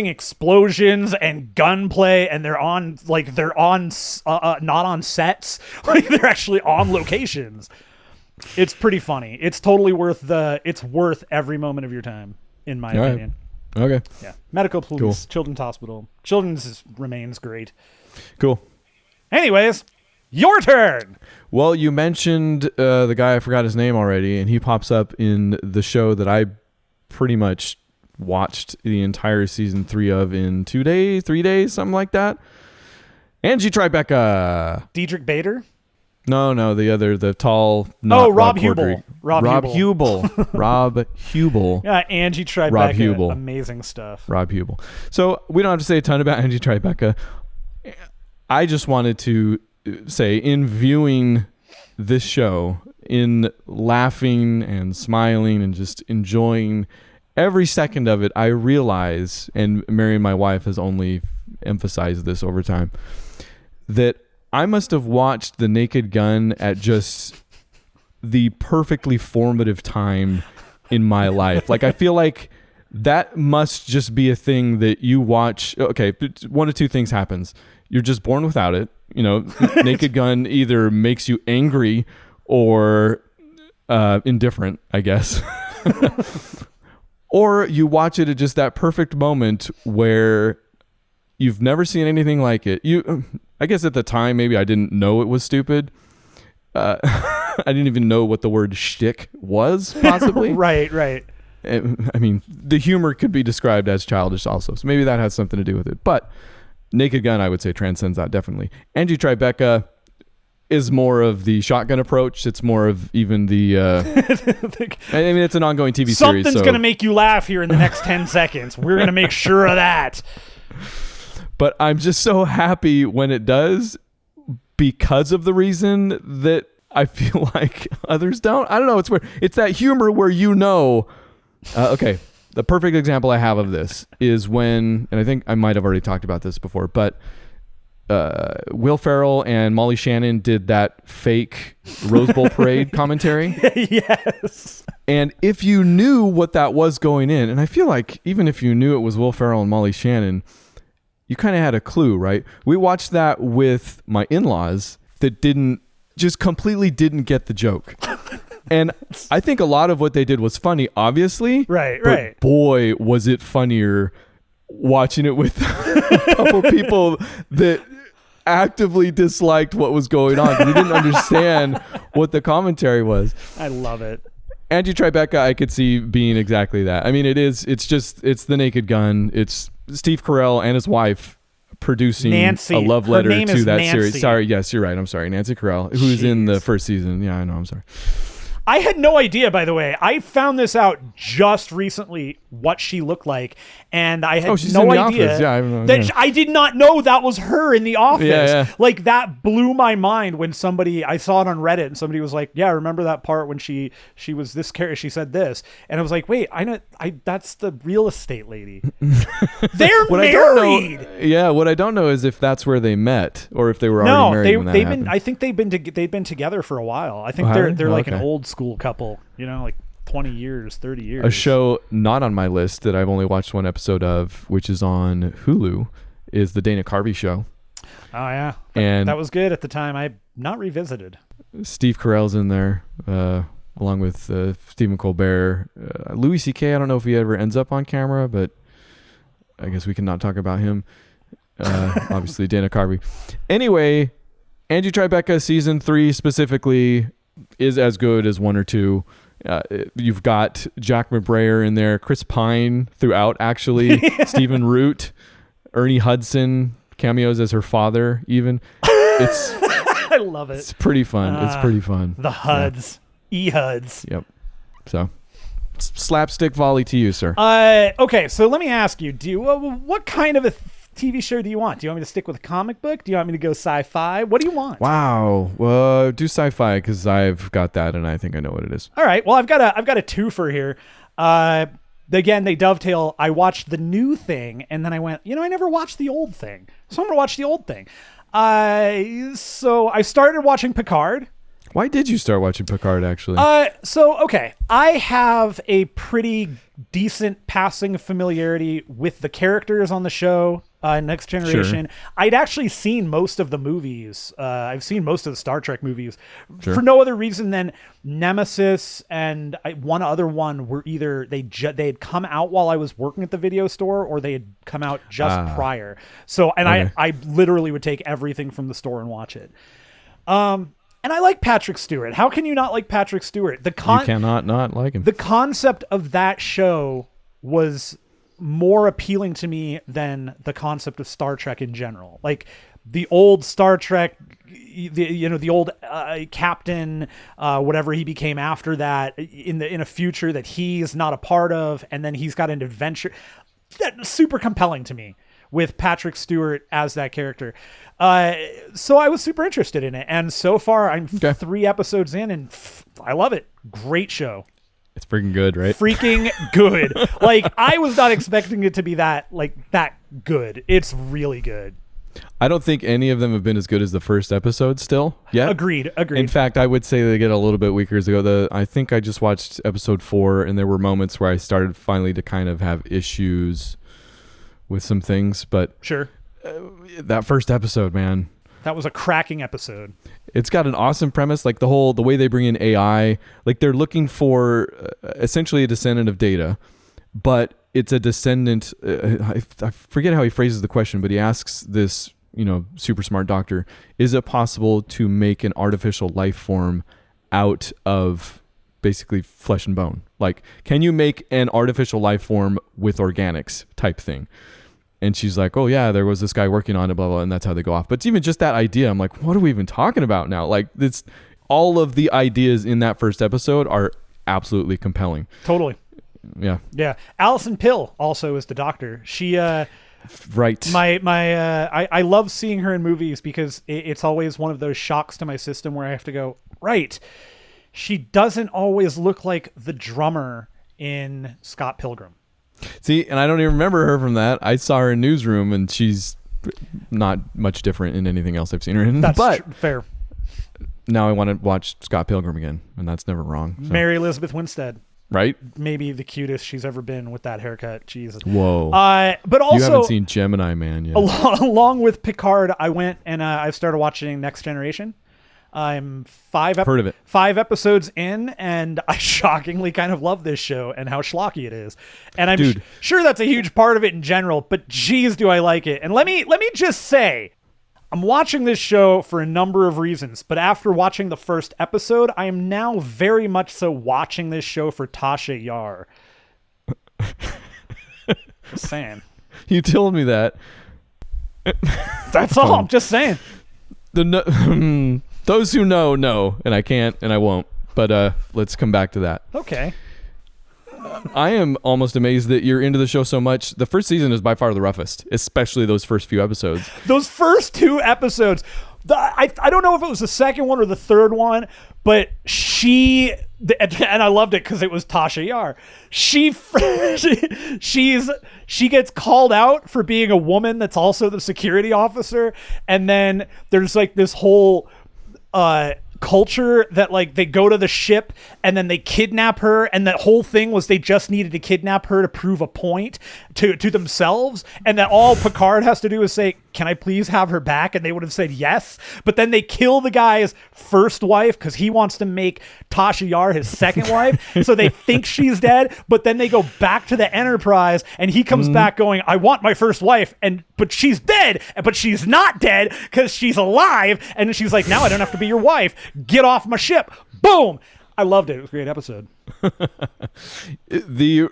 S2: explosions and gunplay, and they're not on sets. They're actually on locations. It's pretty funny. It's totally worth every moment of your time, in my opinion.
S3: Okay.
S2: Yeah. Medical police,
S3: Cool.
S2: Children's Hospital. Children's remains great.
S3: Cool.
S2: Anyways, your turn.
S3: Well, you mentioned the guy, I forgot his name already, and he pops up in the show that I pretty much watched the entire season 3 of in 3 days, something like that. Angie Tribeca.
S2: Diedrich Bader.
S3: No, the tall. Not
S2: Rob
S3: Corddry.
S2: Hubel. Rob
S3: Hubel. Rob Hubel.
S2: Yeah, Angie Tribeca.
S3: Rob Hubel.
S2: Amazing stuff.
S3: Rob Hubel. So we don't have to say a ton about Angie Tribeca. I just wanted to say, in viewing this show, in laughing and smiling and just enjoying every second of it, I realize, and Mary, my wife, has only emphasized this over time, that I must have watched The Naked Gun at just the perfectly formative time in my life. I feel like that must just be a thing that you watch. Okay, one of two things happens. You're just born without it. Naked Gun either makes you angry or indifferent, I guess. Or you watch it at just that perfect moment where you've never seen anything like it. I guess at the time, maybe I didn't know it was stupid. I didn't even know what the word shtick was, possibly.
S2: Right.
S3: I mean, the humor could be described as childish also, so maybe that has something to do with it. But Naked Gun, I would say, transcends that, definitely. Angie Tribeca is more of the shotgun approach. It's more of even the... I mean, it's an ongoing TV series.
S2: Something's going to make you laugh here in the next 10 seconds. We're going to make sure of that.
S3: But I'm just so happy when it does, because of the reason that I feel like others don't. I don't know. It's weird. It's that humor where okay, the perfect example I have of this is when, and I think I might have already talked about this before, but Will Ferrell and Molly Shannon did that fake Rose Bowl parade commentary.
S2: Yes.
S3: And if you knew what that was going in, and I feel like even if you knew it was Will Ferrell and Molly Shannon, you kind of had a clue, right? We watched that with my in-laws that completely didn't get the joke. And I think a lot of what they did was funny, obviously.
S2: Right.
S3: Boy, was it funnier watching it with a couple people that actively disliked what was going on because they didn't understand what the commentary was.
S2: I love it.
S3: Angie Tribeca, I could see being exactly that. I mean, it's The Naked Gun. It's Steve Carell and his wife producing
S2: Nancy.
S3: a love
S2: Her
S3: letter
S2: name
S3: to
S2: is
S3: that
S2: Nancy.
S3: series. Sorry, yes, you're right. I'm sorry. Nancy Carell, who's in the
S2: Jeez.
S3: first season. Yeah, I know. I'm sorry.
S2: I had no idea, by the way. I found this out just recently what she looked like, and I had
S3: she's
S2: no
S3: in the
S2: idea
S3: Office. Yeah, I know,
S2: that
S3: yeah.
S2: I did not know that was her in The Office.
S3: Yeah.
S2: Like, that blew my mind when I saw it on Reddit, and somebody was like, "Yeah, remember that part when she was this character? She said this," and I was like, "Wait, I know. That's the real estate lady. They're married."
S3: What I don't know is if that's where they met or if they were already married when that happened.
S2: I think they've been together for a while. I think they're like an old school couple, like 20 years, 30 years.
S3: A show not on my list that I've only watched one episode of, which is on Hulu, is the Dana Carvey Show.
S2: Oh yeah,
S3: and
S2: that was good at the time. I not revisited.
S3: Steve Carell's in there, along with Stephen Colbert. Louis C.K. I don't know if he ever ends up on camera, but I guess we can not talk about him. Obviously, Dana Carvey. Anyway, Angie Tribeca season 3 specifically is as good as 1 or 2. You've got Jack McBrayer in there, Chris Pine throughout, actually, Stephen Root, Ernie Hudson cameos as her father. Even
S2: I love it.
S3: It's pretty fun. It's pretty fun.
S2: The Huds, E-Huds.
S3: Yep. So, slapstick volley to you, sir.
S2: Okay, so let me ask you: what kind of a TV show do you want? Do you want me to stick with a comic book? Do you want me to go sci-fi? What do you want?
S3: Wow. Do sci-fi because I've got that and I think I know what it is.
S2: All right. Well, I've got a twofer here. Again, they dovetail. I watched the new thing and then I went, I never watched the old thing. So I'm going to watch the old thing. So I started watching Picard.
S3: Why did you start watching Picard, actually?
S2: Okay. I have a pretty decent passing familiarity with the characters on the show, Next Generation. Sure. I'd actually seen most of the movies. I've seen most of the Star Trek movies for no other reason than Nemesis and one other one were either they had come out while I was working at the video store or they had come out just prior. So, and okay. I literally would take everything from the store and watch it. And I like Patrick Stewart. How can you not like Patrick Stewart? You
S3: cannot not like him.
S2: The concept of that show was more appealing to me than the concept of Star Trek in general. Like the old Star Trek, the old captain, whatever he became after that, in a future that he's not a part of, and then he's got an adventure. That's super compelling to me with Patrick Stewart as that character. So I was super interested in it. And so far I'm 3 episodes in and I love it. Great show.
S3: It's freaking good, right?
S2: Freaking good. Like I was not expecting it to be that good. It's really good.
S3: I don't think any of them have been as good as the first episode still yet.
S2: Agreed.
S3: In fact, I would say they get a little bit weaker as they go. I think I just watched episode 4 and there were moments where I started finally to kind of have issues with some things, but
S2: sure.
S3: That first episode, man,
S2: that was a cracking episode. It's
S3: got an awesome premise, like the way they bring in AI, like they're looking for essentially a descendant of Data, but it's a descendant. I forget how he phrases the question, but he asks this, super smart doctor, is it possible to make an artificial life form out of basically flesh and bone? Like, can you make an artificial life form with organics type thing? And she's like, oh yeah, there was this guy working on it, blah, blah, and that's how they go off. But even just that idea, I'm like, what are we even talking about now? Like, it's all of the ideas in that first episode are absolutely compelling.
S2: Totally.
S3: Yeah.
S2: Yeah. Alison Pill also is the doctor. She,
S3: right.
S2: I love seeing her in movies because it's always one of those shocks to my system where I have to go, right. She doesn't always look like the drummer in Scott Pilgrim.
S3: See, and I don't even remember her from that. I saw her in Newsroom, and she's not much different in anything else I've seen her in.
S2: That's fair.
S3: Now I want to watch Scott Pilgrim again, and that's never wrong. So.
S2: Mary Elizabeth Winstead.
S3: Right?
S2: Maybe the cutest she's ever been with that haircut. Jesus.
S3: Whoa.
S2: But also,
S3: you haven't seen Gemini Man yet.
S2: Along with Picard, I went and I've started watching Next Generation. I'm 5 episodes in, and I shockingly kind of love this show and how schlocky it is. And I'm sure that's a huge part of it in general, but geez, do I like it. And let me just say, I'm watching this show for a number of reasons, but after watching the first episode, I am now very much so watching this show for Tasha Yar. Just saying.
S3: You told me that.
S2: That's all. I'm just saying.
S3: Those who know, and I can't, and I won't. But let's come back to that.
S2: Okay.
S3: I am almost amazed that you're into the show so much. The first season is by far the roughest, especially those first few episodes.
S2: Those first 2 episodes, I don't know if it was the second one or the third one, but she, and I loved it because it was Tasha Yar. She gets called out for being a woman that's also the security officer, and then there's like this whole culture that like they go to the ship and then they kidnap her, and that whole thing was they just needed to kidnap her to prove a point to themselves, and that all Picard has to do is say, can I please have her back? And they would have said yes, but then they kill the guy's first wife because he wants to make Tasha Yar his second wife, so they think she's dead, but then they go back to the Enterprise and he comes back going, I want my first wife, but she's dead, but she's not dead because she's alive, and she's like, now I don't have to be your wife, get off my ship. Boom. I loved it. It was a great episode.
S3: The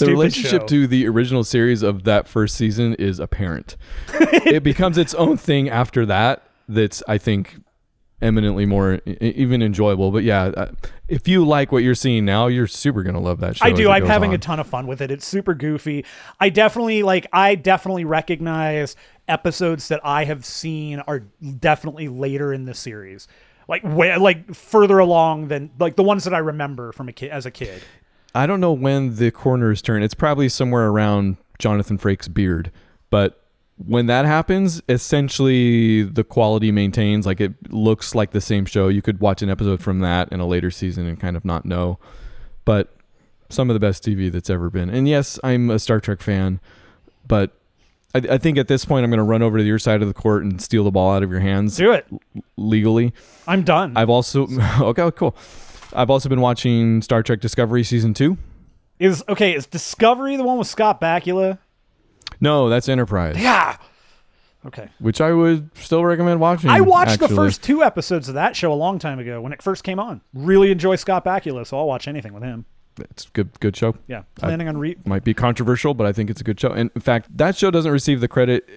S3: relationship
S2: show.
S3: to the original series of that first season is apparent. It becomes its own thing after that. That's, I think, eminently more even enjoyable. But yeah, if you like what you're seeing now, you're super gonna love that show.
S2: I do. I'm having a ton of fun with it. It's super goofy. I definitely recognize episodes that I have seen are definitely later in the series. Like further along than like the ones that I remember from as a kid.
S3: I don't know when the corners turn. It's probably somewhere around Jonathan Frakes' beard, but when that happens, essentially the quality maintains. Like it looks like the same show. You could watch an episode from that in a later season and kind of not know, but some of the best TV that's ever been. And yes, I'm a Star Trek fan, but I think at this point I'm going to run over to your side of the court and steal the ball out of your hands.
S2: Do it.
S3: Legally.
S2: I'm done.
S3: I've also... Okay, cool. I've also been watching Star Trek Discovery Season 2.
S2: Is Discovery the one with Scott Bakula?
S3: No, that's Enterprise.
S2: Yeah. Okay.
S3: Which I would still recommend watching.
S2: I watched the first 2 episodes of that show a long time ago when it first came on. Really enjoy Scott Bakula, so I'll watch anything with him.
S3: It's a good show.
S2: Yeah. Planning on
S3: might be controversial, but I think it's a good show. And in fact, that show doesn't receive the credit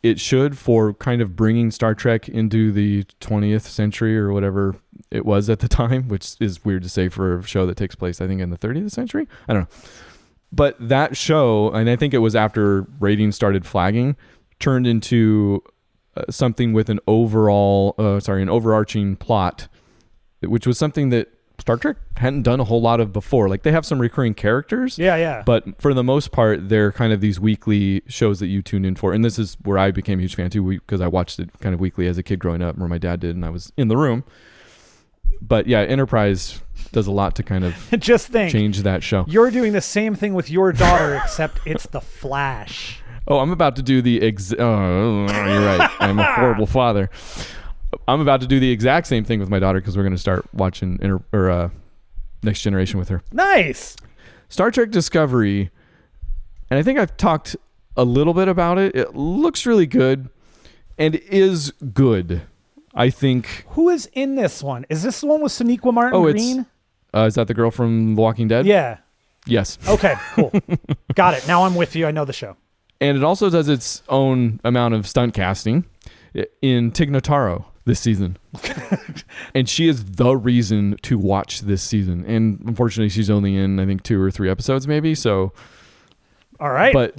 S3: it should for kind of bringing Star Trek into the 20th century or whatever it was at the time, which is weird to say for a show that takes place, I think, in the 30th century. I don't know. But that show, and I think it was after ratings started flagging, turned into something with an overarching plot, which was something that Star Trek hadn't done a whole lot of before. Like they have some recurring characters.
S2: Yeah.
S3: But for the most part, they're kind of these weekly shows that you tune in for. And this is where I became a huge fan too, because I watched it kind of weekly as a kid growing up, or my dad did, and I was in the room. But yeah, Enterprise does a lot to kind of
S2: just change
S3: that show.
S2: You're doing the same thing with your daughter, except it's the Flash.
S3: Oh, I'm about to do the you're right. I'm a horrible father. I'm about to do the exact same thing with my daughter because we're going to start watching Next Generation with her.
S2: Nice.
S3: Star Trek Discovery, and I think I've talked a little bit about it. It looks really good and is good. I think.
S2: Who is in this one? Is this the one with Sonequa Martin Green?
S3: Is that the girl from The Walking Dead?
S2: Yeah.
S3: Yes.
S2: Okay, cool. Got it. Now I'm with you. I know the show.
S3: And it also does its own amount of stunt casting in Tig Notaro this season. And she is the reason to watch this season. And unfortunately, she's only in, I think, 2 or 3 episodes maybe. So,
S2: all right.
S3: But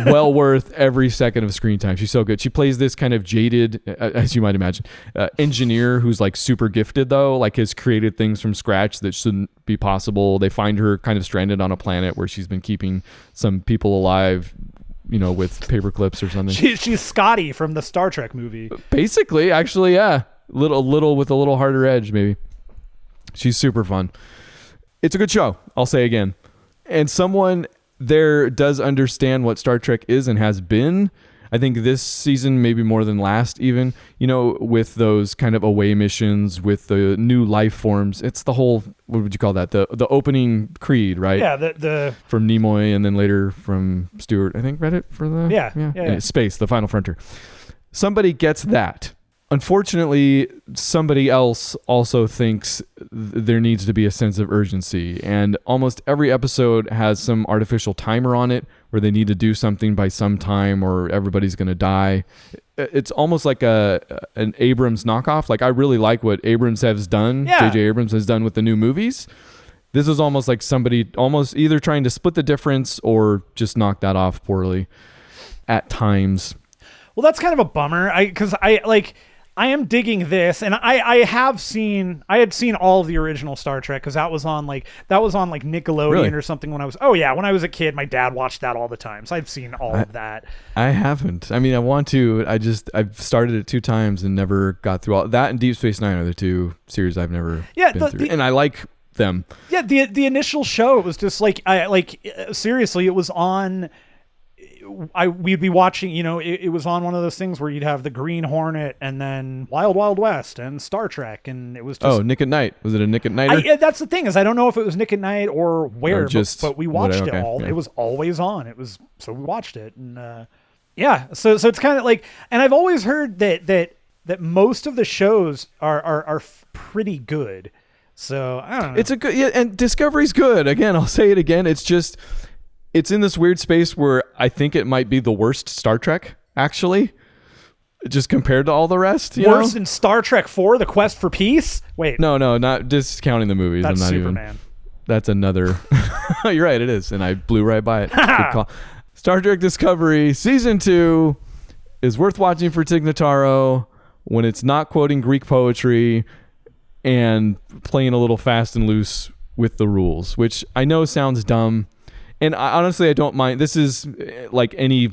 S3: well worth every second of screen time. She's so good. She plays this kind of jaded, as you might imagine, engineer who's like super gifted though, like has created things from scratch that shouldn't be possible. They find her kind of stranded on a planet where she's been keeping some people alive, you know, with paper clips or something.
S2: She's Scotty from the Star Trek movie.
S3: Basically, actually, yeah. Little with a little harder edge, maybe. She's super fun. It's a good show, I'll say again. And someone there does understand what Star Trek is and has been. I think this season, maybe more than last even, you know, with those kind of away missions, with the new life forms. It's the whole, what would you call that? The opening creed, right?
S2: Yeah, the
S3: from Nimoy and then later from Stewart, I think, read it for the...
S2: Yeah.
S3: Space, the Final Frontier. Somebody gets that. Unfortunately, somebody else also thinks there needs to be a sense of urgency. And almost every episode has some artificial timer on it where they need to do something by some time or everybody's going to die. it's almost like an Abrams knockoff. Like I really like what Abrams has done.
S2: Yeah.
S3: J.J. Abrams has done with the new movies. This is almost like somebody almost either trying to split the difference or just knock that off poorly at times.
S2: Well, that's kind of a bummer. Because I am digging this, and I had seen all of the original Star Trek because that was on Nickelodeon
S3: Really?
S2: or something when I was a kid. My dad watched that all the time, so I've seen all of that.
S3: I haven't. I mean, I want to. I've started it 2 times and never got through all that. And Deep Space Nine are the 2 series I've never been through, and I like them.
S2: Yeah, the initial show, it was just seriously, it was on. We'd be watching, it was on one of those things where you'd have the Green Hornet and then Wild Wild West and Star Trek, and it was just
S3: Nick at Night. Was it a Nick at Night?
S2: That's the thing, is I don't know if it was Nick at Night or where, but we watched it all.
S3: Yeah.
S2: It was always on. So we watched it, and so it's kind of like, and I've always heard that most of the shows are pretty good. So I don't know.
S3: It's a good, and Discovery's good. Again, I'll say it again. It's just, it's in this weird space where I think it might be the worst Star Trek, actually, just compared to all the rest.
S2: Worse than Star Trek 4, The Quest for Peace? Wait.
S3: No, not discounting the movies.
S2: That's
S3: I'm not
S2: Superman.
S3: even. That's another. You're right, it is. And I blew right by it. Good call. Star Trek Discovery Season 2 is worth watching for Tig Notaro when it's not quoting Greek poetry and playing a little fast and loose with the rules, which I know sounds dumb. And honestly, I don't mind. This is like any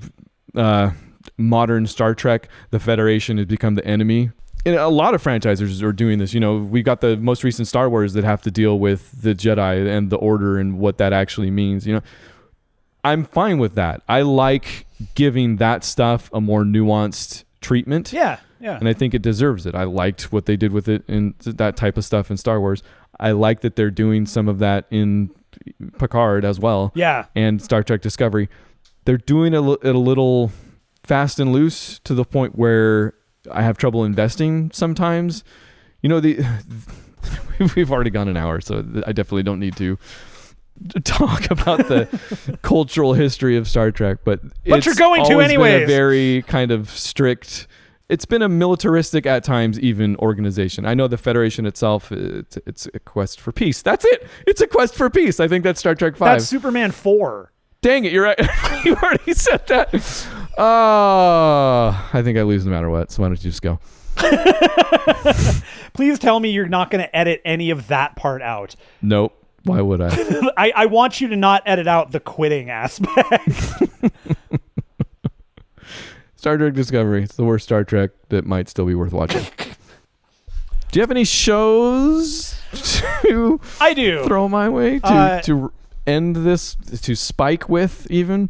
S3: modern Star Trek. The Federation has become the enemy. And a lot of franchises are doing this. We got the most recent Star Wars that have to deal with the Jedi and the Order and what that actually means. I'm fine with that. I like giving that stuff a more nuanced treatment.
S2: Yeah.
S3: And I think it deserves it. I liked what they did with it and that type of stuff in Star Wars. I like that they're doing some of that in Picard as well.
S2: Yeah.
S3: And Star Trek Discovery. They're doing it a little fast and loose to the point where I have trouble investing sometimes. We've already gone an hour, so I definitely don't need to talk about the cultural history of Star Trek, but
S2: you're going to anyways.
S3: Been a very kind of strict. It's been a militaristic at times, even organization. I know the Federation itself, it's a quest for peace. That's it. It's a quest for peace. I think that's Star Trek 5.
S2: That's Superman 4.
S3: Dang it, you're right. You already said that. I think I lose no matter what, so why don't you just go?
S2: Please tell me you're not going to edit any of that part out.
S3: Nope. Why would I?
S2: I want you to not edit out the quitting aspect.
S3: Star Trek Discovery. It's the worst Star Trek that might still be worth watching. Do you have any shows to
S2: I do
S3: throw my way to end this, to spike with even?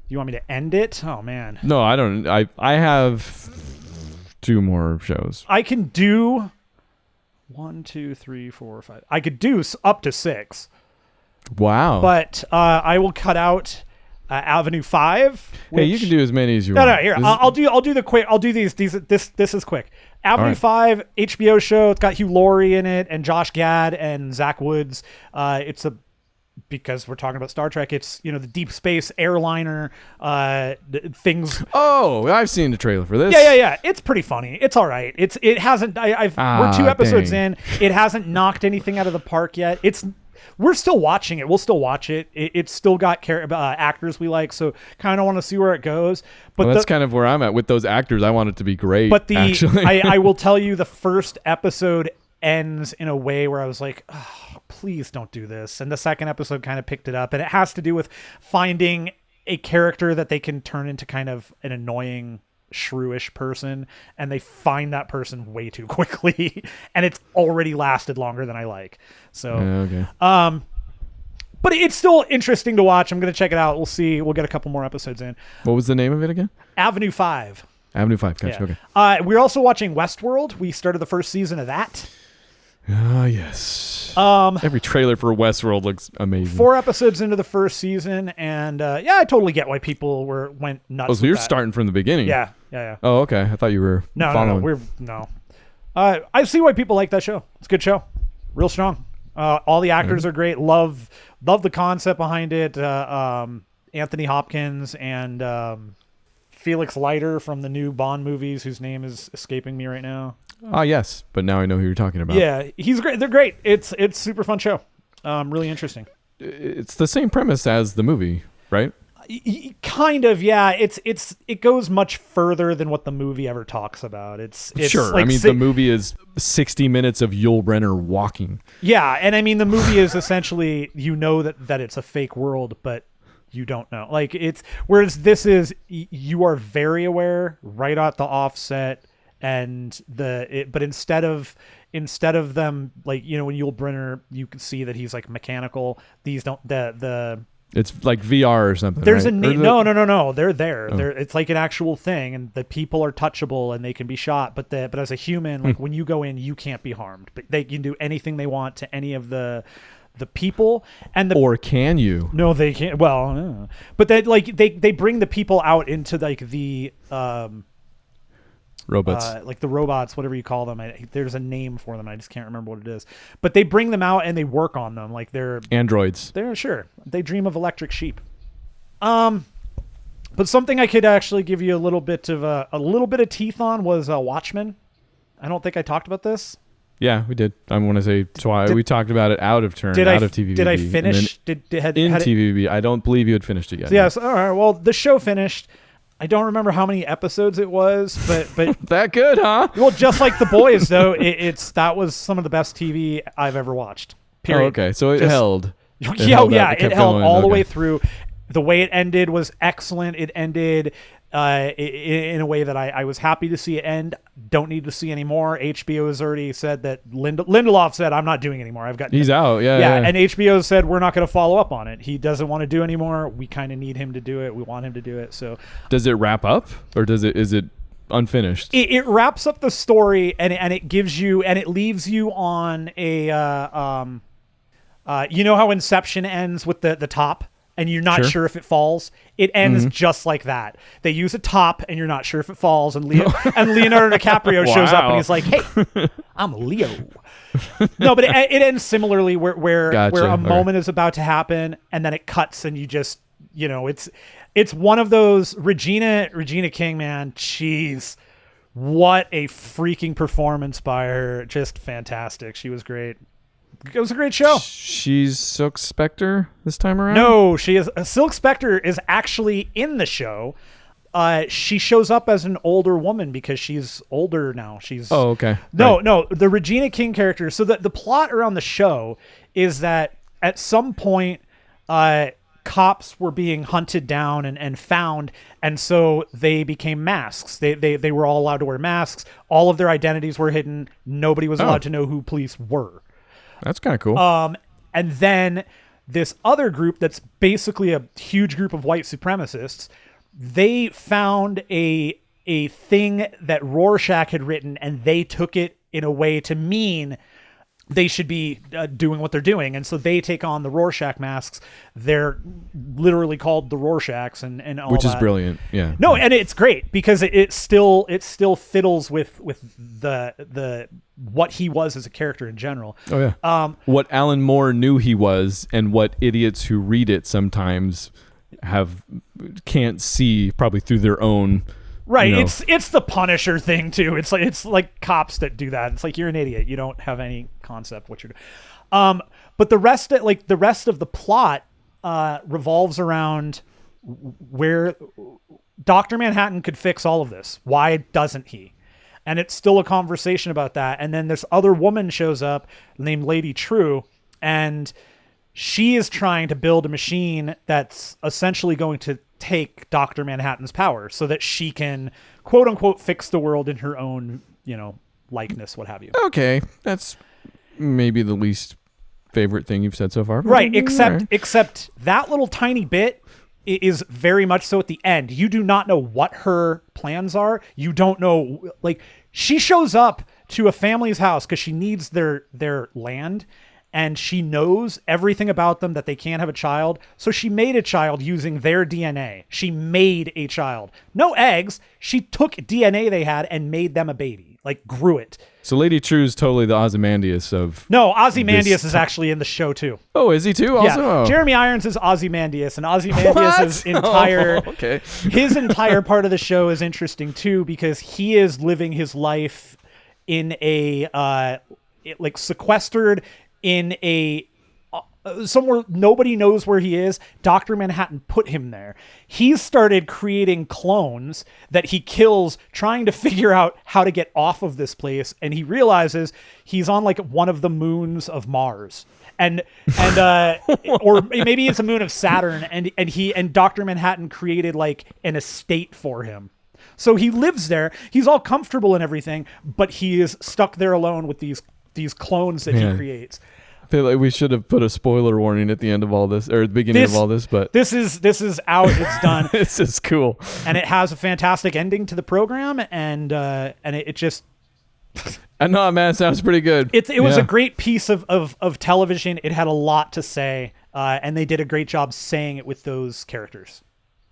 S2: You want me to end it? Oh man.
S3: No, I don't. I have 2 more shows.
S2: I can do 1, 2, 3, 4, 5. I could do up to 6.
S3: Wow.
S2: But I will cut out Avenue 5.
S3: Hey, you can do as many as you want.
S2: No, here. I'll do the quick. I'll do these. This is quick. Avenue 5 HBO show. It's got Hugh Laurie in it and Josh Gad and Zach Woods. Because we're talking about Star Trek, it's the deep space airliner things.
S3: Oh, I've seen the trailer for this.
S2: Yeah. It's pretty funny. It's all right. It hasn't. We're 2 episodes in. It hasn't knocked anything out of the park yet. We're still watching it. We'll still watch it. It's still got actors we like, so kind of want to see where it goes. But
S3: that's kind of where I'm at with those actors. I want it to be great.
S2: But
S3: actually.
S2: I will tell you, the first episode ends in a way where I was like, oh, please don't do this. And the second episode kind of picked it up, and it has to do with finding a character that they can turn into kind of an annoying, shrewish person, and they find that person way too quickly, and it's already lasted longer than I like. So,
S3: okay.
S2: But it's still interesting to watch. I'm going to check it out. We'll see. We'll get a couple more episodes in.
S3: What was the name of it again?
S2: Avenue 5.
S3: Avenue 5. Gotcha.
S2: Yeah. Okay. We're also watching Westworld. We started the first season of that.
S3: Ah, yes. Every trailer for Westworld looks amazing.
S2: 4 episodes into the first season, and I totally get why people went nuts.
S3: Oh, so you're starting from the beginning?
S2: Yeah.
S3: Oh, okay. I thought you were following.
S2: No. I see why people like that show. It's a good show, real strong. All the actors are great. Love the concept behind it. Anthony Hopkins and Felix Leiter from the new Bond movies, whose name is escaping me right now.
S3: Ah, yes, but now I know who you're talking about.
S2: Yeah, he's great. They're great. It's super fun show. Really interesting.
S3: It's the same premise as the movie, right?
S2: Kind of, yeah. It goes much further than what the movie ever talks about. It's
S3: sure.
S2: Like,
S3: I mean, the movie is 60 minutes of Yul Brynner walking.
S2: Yeah, and I mean, the movie is essentially, that it's a fake world, but you don't know. Like, whereas this is, you are very aware right at the offset, and but instead of them, like, when Yul Brynner, you can see that he's like mechanical. These don't,
S3: it's like VR or something.
S2: There's
S3: right?
S2: No. They're there.
S3: Oh.
S2: It's like an actual thing, and the people are touchable and they can be shot. But as a human, like when you go in, you can't be harmed. But they can do anything they want to any of the people. Or
S3: can you?
S2: No, they can't. Well, but they bring the people out into like the
S3: robots,
S2: like the robots, whatever you call them. There's a name for them. I just can't remember what it is. But they bring them out and they work on them like they're
S3: androids.
S2: They're sure they dream of electric sheep. But something I could actually give you a little bit of teeth on was Watchmen. I don't think I talked about this.
S3: Yeah, we did. I want to say twice. We talked about it out of TVVB.
S2: Did I finish?
S3: TVVB? I don't believe you had finished it yet.
S2: Yes. All right. Well, the show finished. I don't remember how many episodes it was, but
S3: that good, huh?
S2: Well, just like The Boys, though, that was some of the best TV I've ever watched. Period.
S3: Oh, okay, so it held.
S2: It held all the way through. The way it ended was excellent. It ended in a way that I was happy to see it end. Don't need to see any more. HBO has already said that Lindelof said, I'm not doing anymore.
S3: He's out. Yeah.
S2: And HBO said, we're not going to follow up on it. He doesn't want to do anymore. We kind of need him to do it. We want him to do it. So
S3: does it wrap up, or is it unfinished?
S2: It wraps up the story, and it gives you, and it leaves you on a you know how Inception ends with the top? And you're not sure if it falls. It ends just like that. They use a top, and you're not sure if it falls. And Leonardo DiCaprio shows up, and he's like, "Hey, I'm Leo." No, but it ends similarly, where a moment is about to happen, and then it cuts, and you just, it's one of those Regina King, man. Jeez, what a freaking performance by her! Just fantastic. She was great. It was a great show.
S3: She's Silk Spectre this time around?
S2: No, she is. Silk Spectre is actually in the show. She shows up as an older woman because she's older now.
S3: Oh, okay.
S2: No, the Regina King character. So the plot around the show is that at some point, cops were being hunted down and found, and so they became masks. They were all allowed to wear masks. All of their identities were hidden. Nobody was allowed to know who police were.
S3: That's kind of cool.
S2: And then this other group that's basically a huge group of white supremacists, they found a thing that Rorschach had written, and they took it in a way to mean they should be doing what they're doing. And so they take on the Rorschach masks. They're literally called the Rorschachs and all that.
S3: Which is brilliant. Yeah.
S2: No, and it's great because it still fiddles with the what he was as a character in general.
S3: Oh yeah. What Alan Moore knew he was, and what idiots who read it sometimes can't see, probably through their own.
S2: Right, it's the Punisher thing too. It's like cops that do that. It's like, you're an idiot. You don't have any concept what you're doing. But the rest of the plot revolves around where Dr. Manhattan could fix all of this. Why doesn't he? And it's still a conversation about that. And then this other woman shows up named Lady True, and she is trying to build a machine that's essentially going to take Dr. Manhattan's power so that she can, quote unquote, fix the world in her own, likeness, what have you.
S3: Okay. That's maybe the least favorite thing you've said so far.
S2: Right. Except that little tiny bit is very much so at the end. You do not know what her plans are. You don't know, she shows up to a family's house because she needs their land. And she knows everything about them, that they can't have a child. So she made a child using their DNA. She made a child. No eggs. She took DNA they had and made them a baby. like grew it.
S3: So Lady True's totally the Ozymandias of.
S2: No, Ozymandias is actually in the show too.
S3: Oh, is he too? Also,
S2: Yeah, Jeremy Irons is Ozymandias, and Ozymandias' entire his entire part of the show is interesting too because he is living his life in a like sequestered in a somewhere nobody knows where he is. Dr. Manhattan put him there. He started creating clones that he kills trying to figure out how to get off of this place, and he realizes he's on like one of the moons of Mars. And or maybe it's a moon of Saturn, and Dr. Manhattan created like an estate for him. So he lives there. He's all comfortable and everything, but he is stuck there alone with these clones that he creates.
S3: I feel like we should have put a spoiler warning at the end of all this, or at the beginning of all this, but
S2: this is out. It's done.
S3: This is cool,
S2: and it has a fantastic ending to the program, and it just.
S3: I know, man. It sounds pretty good.
S2: It was a great piece of television. It had a lot to say, and they did a great job saying it with those characters.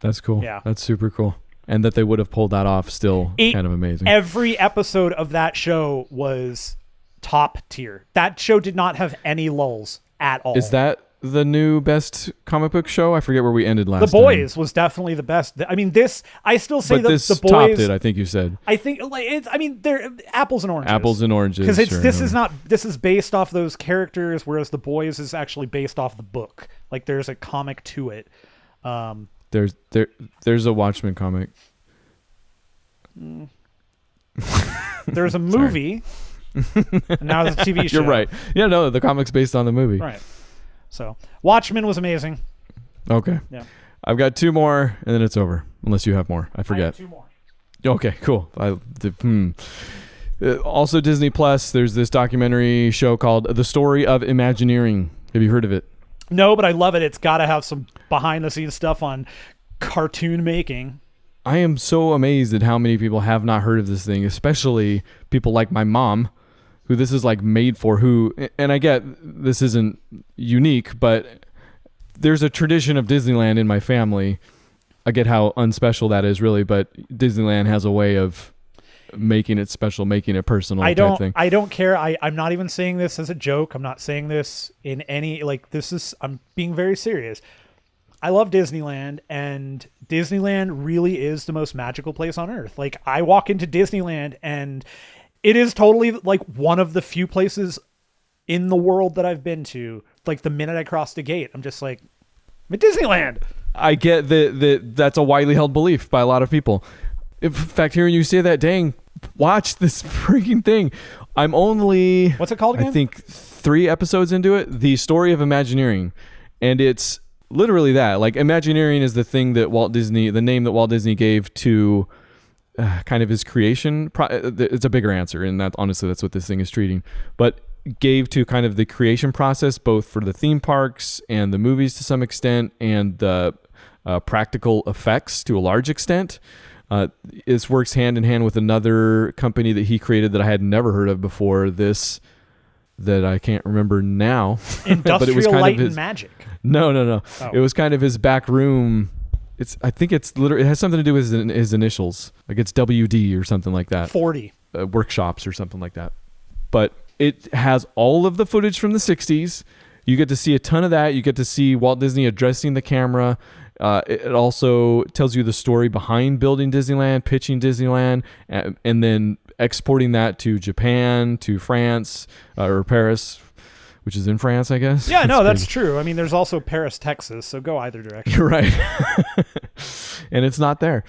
S3: That's cool.
S2: Yeah,
S3: that's super cool. And that they would have pulled that off, still kind of amazing.
S2: Every episode of that show was top tier. That show did not have any lulls at all.
S3: Is that the new best comic book show? I forget where we ended last time.
S2: The Boys was definitely the best. I mean, I still say that
S3: this
S2: The Boys
S3: topped it, I think you said.
S2: I think they're apples and oranges.
S3: Apples and oranges.
S2: Because this is based off those characters, whereas The Boys is actually based off the book. Like there's a comic to it.
S3: There's a Watchmen comic.
S2: There's a movie. And now there's a TV show.
S3: You're right. Yeah, no, the comic's based on the movie.
S2: Right. So Watchmen was amazing.
S3: Okay.
S2: Yeah.
S3: I've got 2 more, and then it's over. Unless you have more. I forget.
S2: I have 2 more.
S3: Okay, cool. Also, Disney Plus, there's this documentary show called The Story of Imagineering. Have you heard of it?
S2: No, but I love it. It's got to have some behind-the-scenes stuff on cartoon making.
S3: I am so amazed at how many people have not heard of this thing, especially people like my mom, who this is like made for, and I get this isn't unique, but there's a tradition of Disneyland in my family. I get how unspecial that is really, but Disneyland has a way of making it special, making it personal.
S2: I don't care. I'm not even saying this as a joke. I'm not saying this in any, I'm being very serious. I love Disneyland, and Disneyland really is the most magical place on earth. Like, I walk into Disneyland, and it is totally like one of the few places in the world that I've been to. Like, the minute I cross the gate, I'm just like, I'm at Disneyland.
S3: I get that that's a widely held belief by a lot of people. In fact, hearing you say that, dang, watch this freaking thing. I'm only...
S2: What's it called again?
S3: I think 3 episodes into it. The Story of Imagineering. And it's literally that. Like, Imagineering is the name that Walt Disney gave to kind of his creation. It's a bigger answer, and honestly, that's what this thing is treating. But gave to kind of the creation process, both for the theme parks and the movies to some extent, and the practical effects to a large extent. This works hand in hand with another company that he created that I had never heard of before. That I can't remember now.
S2: Industrial
S3: but it was kind
S2: Light
S3: of his,
S2: and Magic.
S3: No.
S2: Oh.
S3: It was kind of his back room. I think it's literally, it has something to do with his initials. Like it's WD or something like that.
S2: 40.
S3: Workshops or something like that. But it has all of the footage from the 60s. You get to see a ton of that. You get to see Walt Disney addressing the camera. It also tells you the story behind building Disneyland, pitching Disneyland, and then exporting that to Japan, to France, or Paris, which is in France, I guess.
S2: Yeah, no, that's true. I mean, there's also Paris, Texas, so go either direction.
S3: You're right. And it's not there.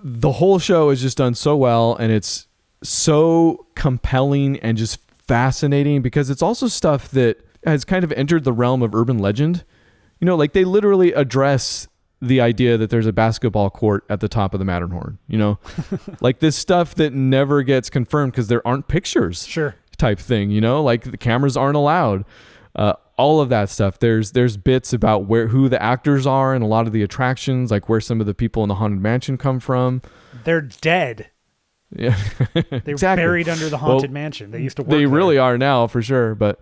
S3: The whole show is just done so well, and it's so compelling and just fascinating because it's also stuff that has kind of entered the realm of urban legend. You know, like they literally address the idea that there's a basketball court at the top of the Matterhorn, you know, like this stuff that never gets confirmed because there aren't pictures.
S2: Sure.
S3: Type thing, you know, like the cameras aren't allowed. All of that stuff. There's bits about who the actors are and a lot of the attractions, like where some of the people in the Haunted Mansion come from.
S2: They're dead.
S3: Yeah.
S2: They're
S3: exactly.
S2: buried under the Haunted Mansion. They used to work
S3: They
S2: there.
S3: really are now for sure, but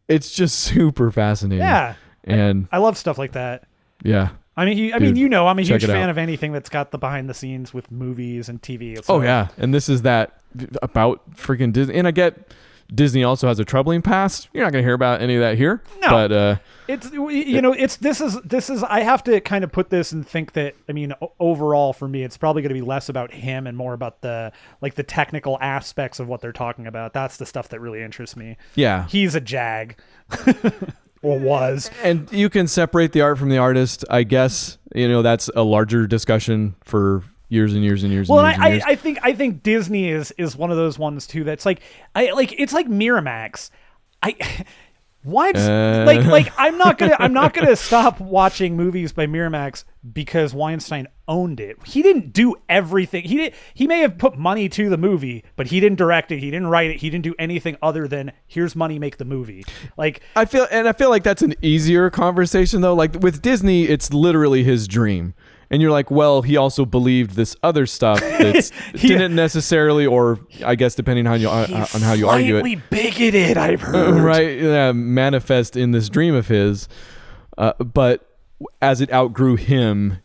S3: it's just super fascinating.
S2: Yeah.
S3: And
S2: I love stuff like that.
S3: Yeah.
S2: I mean,
S3: Dude,
S2: you know, I'm a
S3: check
S2: huge
S3: it
S2: fan
S3: out.
S2: of anything that's got the behind the scenes with movies and TV.
S3: Oh yeah, and this is that about freaking Disney. And I get Disney also has a troubling past. You're not gonna hear about any of that here.
S2: No.
S3: But
S2: it's, you know, this is I have to kind of put this and think that, I mean, overall for me, it's probably going to be less about him and more about the technical aspects of what they're talking about. That's the stuff that really interests me.
S3: yeah,
S2: He's a jag. Or was.
S3: and you can separate the art from the artist. I guess that's a larger discussion for years and years and years.
S2: Well,
S3: and years.
S2: I think Disney is one of those ones too that's it's like Miramax. I'm not gonna stop watching movies by Miramax because Weinstein owned it. He didn't do everything. He may have put money to the movie, but he didn't direct it. He didn't write it. He didn't do anything other than here's money, make the movie. Like
S3: I feel like that's an easier conversation though. Like with Disney, it's literally his dream. And you're like, well, he also believed this other stuff that didn't necessarily, or I guess depending on how you argue it,
S2: slightly bigoted. I've heard,
S3: right? Yeah, manifest in this dream of his. But as it outgrew him,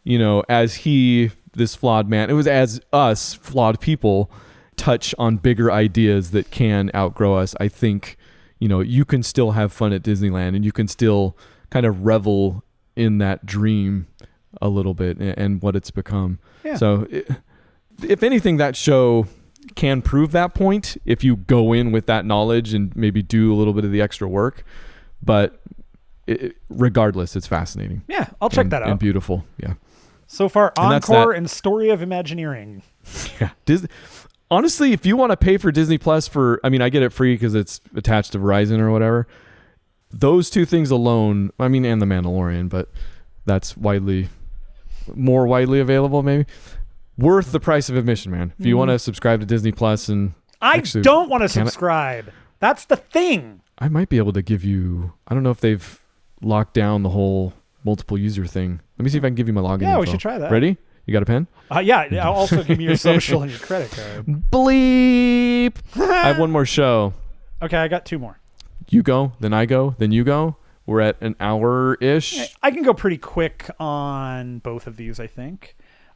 S3: as this flawed man, it was as us flawed people touch on bigger ideas that can outgrow us. I think, you can still have fun at Disneyland, and you can still kind of revel in that dream a little bit and what it's become.
S2: Yeah.
S3: So if anything, that show can prove that point if you go in with that knowledge and maybe do a little bit of the extra work. But regardless, it's fascinating.
S2: Yeah, I'll check that out.
S3: And beautiful. Yeah.
S2: So far,
S3: And that's
S2: Encore
S3: that.
S2: and Story of Imagineering.
S3: Yeah. Honestly, if you want to pay for Disney Plus I get it free because it's attached to Verizon or whatever. Those two things alone, and The Mandalorian, but that's more widely available, maybe. Worth the price of admission, man. If you want to subscribe to Disney Plus and
S2: don't want to subscribe. That's the thing.
S3: I might be able to give you. I don't know if they've locked down the whole multiple user thing. Let me see if I can give you my login.
S2: Yeah, we
S3: info.
S2: should try that.
S3: Ready? You got a pen?
S2: Yeah. I'll also give me your social and your credit card.
S3: Bleep. I have one more show.
S2: Okay, I got two more.
S3: You go, then I go, then you go. We're at an hour-ish.
S2: I can go pretty quick on both of these, I think.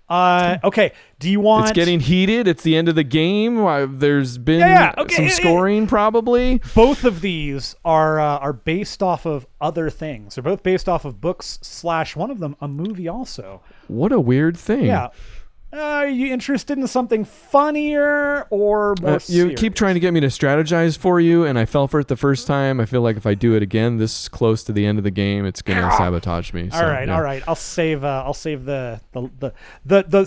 S2: Okay, do you want...
S3: It's getting heated. It's the end of the game. There's been some scoring, probably.
S2: Both of these are based off of other things. They're both based off of books / one of them a movie also.
S3: What a weird thing.
S2: Yeah. Are you interested in something funnier or more
S3: You
S2: serious?
S3: keep trying to get me to strategize for you, and I fell for it the first time. I feel like if I do it again this close to the end of the game, it's gonna sabotage me.
S2: All right. I'll save the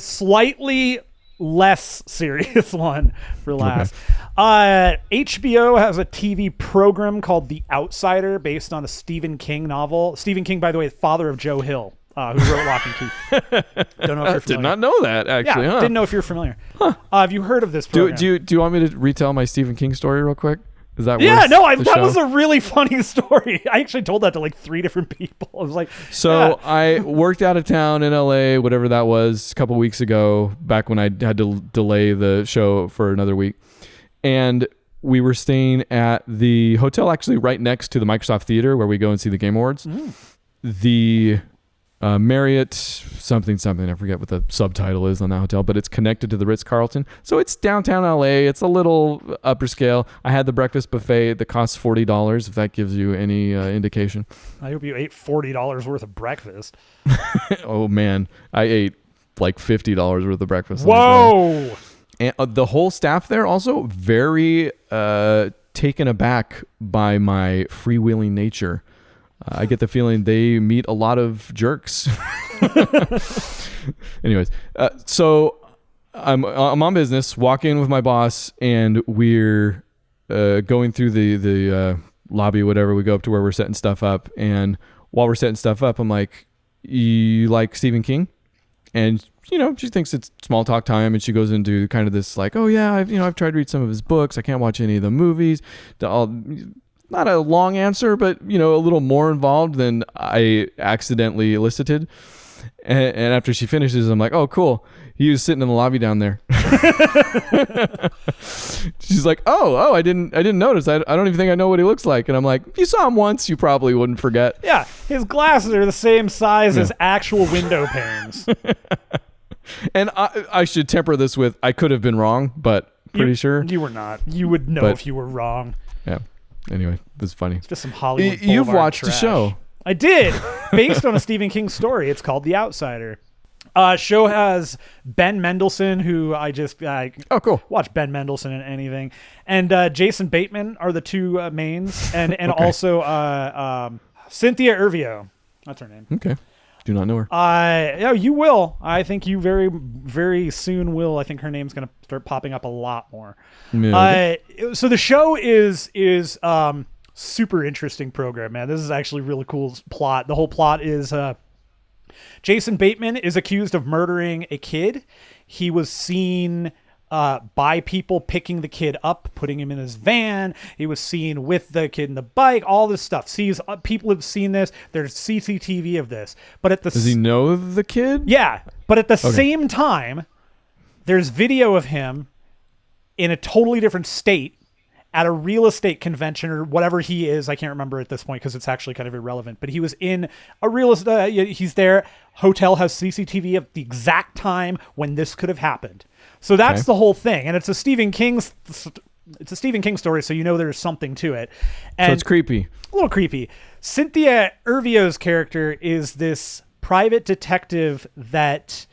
S2: slightly less serious one for last. Okay. HBO has a TV program called The Outsider, based on a Stephen King novel. Stephen King, by the way, father of Joe Hill. Who wrote Lock and Key. Don't know if you're familiar.
S3: Did not know that, actually.
S2: Yeah, didn't know if you're familiar. Have you heard of this program?
S3: Do you want me to retell my Stephen King story real quick? Is that
S2: that was a really funny story. I actually told that to like 3 different people. I was like,
S3: I worked out of town in LA, whatever that was, a couple weeks ago, back when I had to delay the show for another week. And we were staying at the hotel actually right next to the Microsoft Theater where we go and see the Game Awards. The Marriott something, I forget what the subtitle is on that hotel, but it's connected to the Ritz-Carlton. So it's downtown LA. It's a little upper scale. I had the breakfast buffet that costs $40, if that gives you any indication.
S2: I hope you ate $40 worth of breakfast.
S3: Oh man, I ate like $50 worth of breakfast.
S2: Whoa!
S3: And the whole staff there also very taken aback by my freewheeling nature. I get the feeling they meet a lot of jerks. Anyways, so I'm on business, walk in with my boss, and we're going through the lobby, whatever. We go up to where we're setting stuff up, and while we're setting stuff up, I'm like, "You like Stephen King?" And she thinks it's small talk time, and she goes into kind of this like, "Oh yeah, I've tried to read some of his books. I can't watch any of the movies." Not a long answer, but a little more involved than I accidentally elicited. And after she finishes, I'm like, "Oh, cool. He was sitting in the lobby down there." She's like, oh, I didn't notice. I don't even think I know what he looks like. And I'm like, if you saw him once, you probably wouldn't forget.
S2: Yeah, his glasses are the same size as actual window panes.
S3: And I should temper this with, I could have been wrong, but pretty sure.
S2: You were not. You would know if you were wrong.
S3: Yeah. Anyway, it was funny.
S2: It's just some Hollywood
S3: You've
S2: Boulevard
S3: watched
S2: trash.
S3: the show.
S2: I did, based on a Stephen King story. It's called The Outsider. Show has Ben Mendelsohn, who I
S3: cool.
S2: watch Ben Mendelsohn in anything, and Jason Bateman are the two mains, and
S3: okay.
S2: also Cynthia Ervio. That's her name.
S3: Okay. Do not know her.
S2: Yeah, you will. I think you very, very soon will. I think her name's going to start popping up a lot more. Yeah. So the show is super interesting program, man. This is actually really cool plot. The whole plot is Jason Bateman is accused of murdering a kid. He was seen by people picking the kid up, putting him in his van. He was seen with the kid in the bike, all this stuff. People have seen this. There's CCTV of this. But does
S3: he know the kid?
S2: Yeah. But at the same time, there's video of him in a totally different state at a real estate convention or whatever he is. I can't remember at this point because it's actually kind of irrelevant. But he was in a real estate. He's there. Hotel has CCTV of the exact time when this could have happened. So that's the whole thing, and it's a Stephen King story, so you know there's something to it. And
S3: so it's creepy.
S2: A little creepy. Cynthia Ervio's character is this private detective that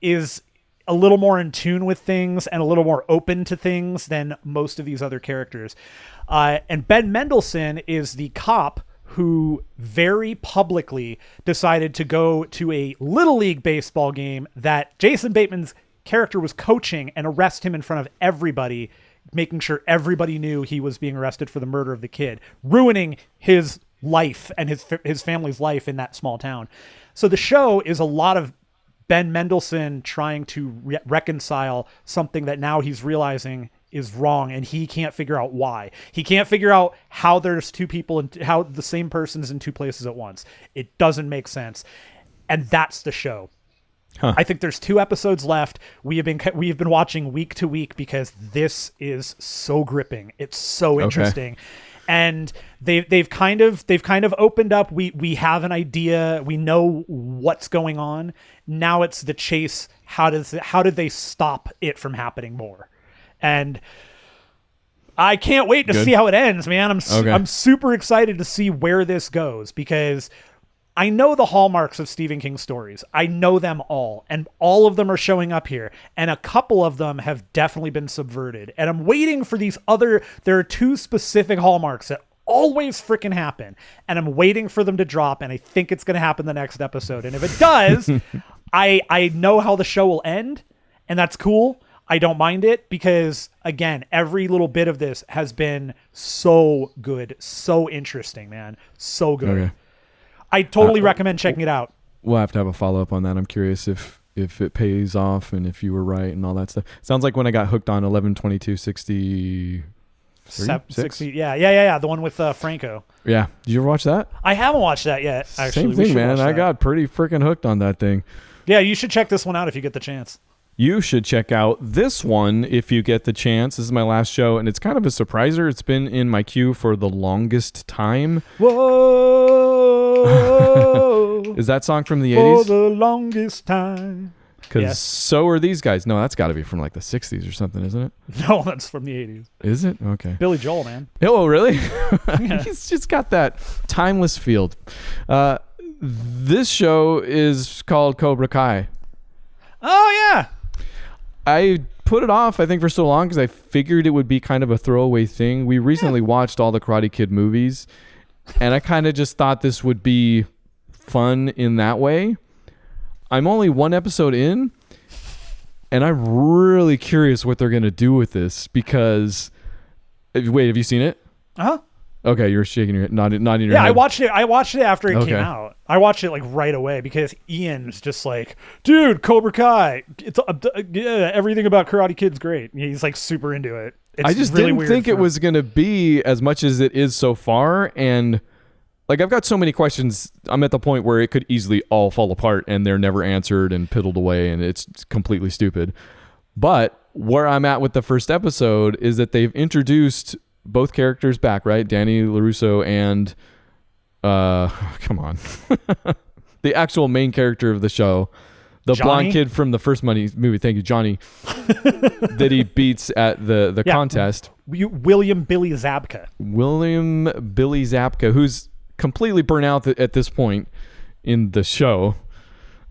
S2: is a little more in tune with things and a little more open to things than most of these other characters. And Ben Mendelsohn is the cop who very publicly decided to go to a Little League baseball game that Jason Bateman's character was coaching and arrest him in front of everybody, making sure everybody knew he was being arrested for the murder of the kid, ruining his life and his family's life in that small town. So the show is a lot of Ben Mendelsohn trying to reconcile something that now he's realizing is wrong, and he can't figure out why. He can't figure out how there's two people and how the same person is in two places at once. It doesn't make sense. And that's the show. Huh. I think there's 2 episodes left. We have been watching week to week because this is so gripping. It's so interesting. And they've kind of opened up. We have an idea. We know what's going on. Now it's the chase. How did they stop it from happening more? And I can't wait to see how it ends, man. I'm super excited to see where this goes because I know the hallmarks of Stephen King stories. I know them all, and all of them are showing up here, and a couple of them have definitely been subverted. And I'm waiting for these there are 2 specific hallmarks that always freaking happen, and I'm waiting for them to drop, and I think it's going to happen the next episode. And if it does, I know how the show will end, and that's cool. I don't mind it because, again, every little bit of this has been so good, so interesting, man. So good. Okay. I totally recommend checking it out.
S3: We'll have to have a follow-up on that. I'm curious if it pays off and if you were right and all that stuff. Sounds like when I got hooked on 11/22/60.
S2: 60, yeah. The one with Franco.
S3: Yeah. Did you ever watch that?
S2: I haven't watched that yet, actually.
S3: Same thing, man. I got pretty freaking hooked on that thing.
S2: Yeah, you should check this one out if you get the chance.
S3: You should check out this one if you get the chance. This is my last show, and it's kind of a surpriser. It's been in my queue for the longest time.
S2: Whoa.
S3: Is that song from the 80s?
S2: For the longest time.
S3: Because so are these guys. No, that's got to be from like the 60s or something, isn't it?
S2: No, that's from the 80s.
S3: Is it? Okay.
S2: Billy Joel, man.
S3: Oh, really? He's just got that timeless field. This show is called Cobra Kai.
S2: Oh, yeah.
S3: I put it off, I think, for so long because I figured it would be kind of a throwaway thing. We recently watched all the Karate Kid movies, and I kind of just thought this would be fun in that way. I'm only 1 episode in, and I'm really curious what they're going to do with this because... Wait, have you seen it?
S2: Uh-huh.
S3: Okay, you're shaking your head, nodding your head.
S2: Yeah, I watched it after it came out. I watched it like right away because Ian's just like, dude, Cobra Kai. It's everything about Karate Kid's great. He's like super into it. It's
S3: I just
S2: really
S3: didn't
S2: weird
S3: think it was going to be as much as it is so far. And like, I've got so many questions. I'm at the point where it could easily all fall apart and they're never answered and piddled away and it's completely stupid. But where I'm at with the first episode is that they've introduced both characters back, right? Danny LaRusso and come on. The actual main character of the show. The
S2: Johnny?
S3: blonde kid from the first movie, thank you, Johnny, that he beats at the contest.
S2: William Billy Zabka.
S3: William Billy Zabka, who's completely burnt out at this point in the show.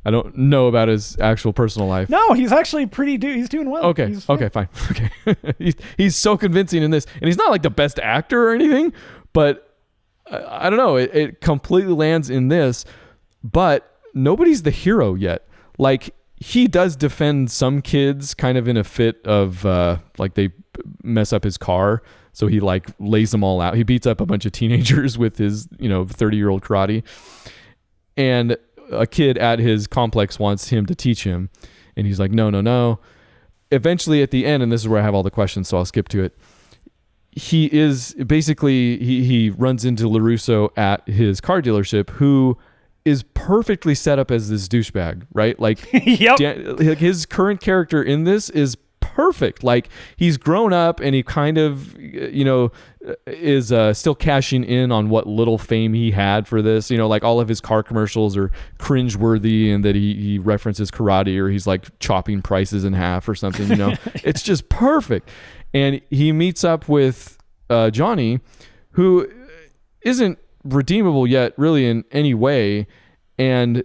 S3: I don't know about his actual personal life.
S2: No, he's actually he's doing well.
S3: Okay, fine. Okay. He's so convincing in this. And he's not like the best actor or anything, but I don't know. It completely lands in this, but nobody's the hero yet. Like, he does defend some kids kind of in a fit of like they mess up his car. So he like lays them all out. He beats up a bunch of teenagers with his, 30-year-old karate. And a kid at his complex wants him to teach him. And he's like, no. Eventually at the end, and this is where I have all the questions, so I'll skip to it. He is basically, he runs into LaRusso at his car dealership, who is perfectly set up as this douchebag, right? Like,
S2: yep.
S3: His current character in this is perfect. Like, he's grown up and he kind of, is still cashing in on what little fame he had for this. Like, all of his car commercials are cringeworthy, and that he references karate, or he's like chopping prices in half or something. It's just perfect. And he meets up with Johnny, who isn't redeemable yet really in any way, and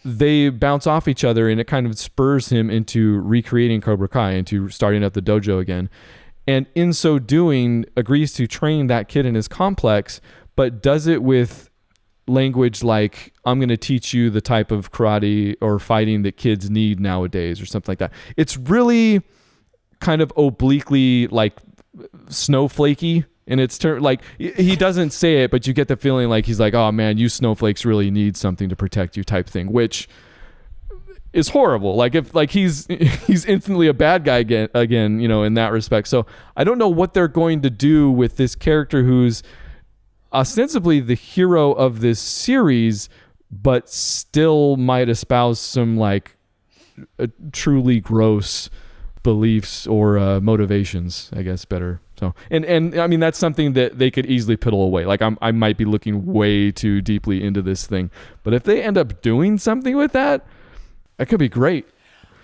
S3: they bounce off each other, and it kind of spurs him into recreating Cobra Kai, into starting up the dojo again, and in so doing agrees to train that kid in his complex, but does it with language like, I'm going to teach you the type of karate or fighting that kids need nowadays, or something like that. It's really kind of obliquely like snowflakey. And it's like, he doesn't say it, but you get the feeling like he's like, oh man, you snowflakes really need something to protect you, type thing, which is horrible. Like, if like he's instantly a bad guy again, in that respect. So I don't know what they're going to do with this character who's ostensibly the hero of this series, but still might espouse some like truly gross beliefs or motivations, I guess, better. So, and I mean, that's something that they could easily piddle away. Like, I might be looking way too deeply into this thing, but if they end up doing something with that could be great.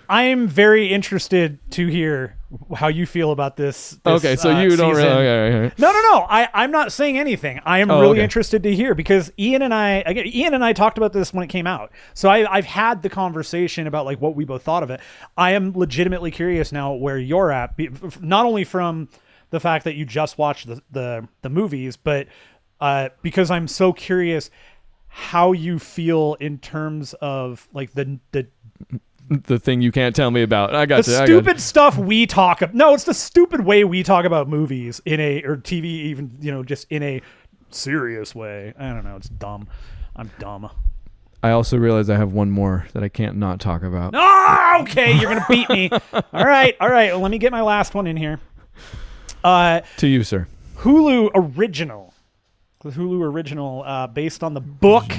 S3: I
S2: am very interested to hear how you feel about this
S3: okay, so you don't
S2: season.
S3: really... Okay.
S2: No. I'm not saying anything. I am really interested to hear, because Ian and I talked about this when it came out. So I've had the conversation about like what we both thought of it. I am legitimately curious now where you're at, not only from the fact that you just watched the movies, but because I'm so curious how you feel in terms of like the
S3: thing you can't tell me about. I got
S2: the stupid stuff we talk about. No, it's the stupid way we talk about movies or TV, even, just in a serious way. I don't know. It's dumb. I'm dumb.
S3: I also realize I have one more that I can't not talk about.
S2: Oh, okay. You're going to beat me. All right. Well, let me get my last one in here.
S3: To you, sir.
S2: Hulu original. The Hulu original, based on the book,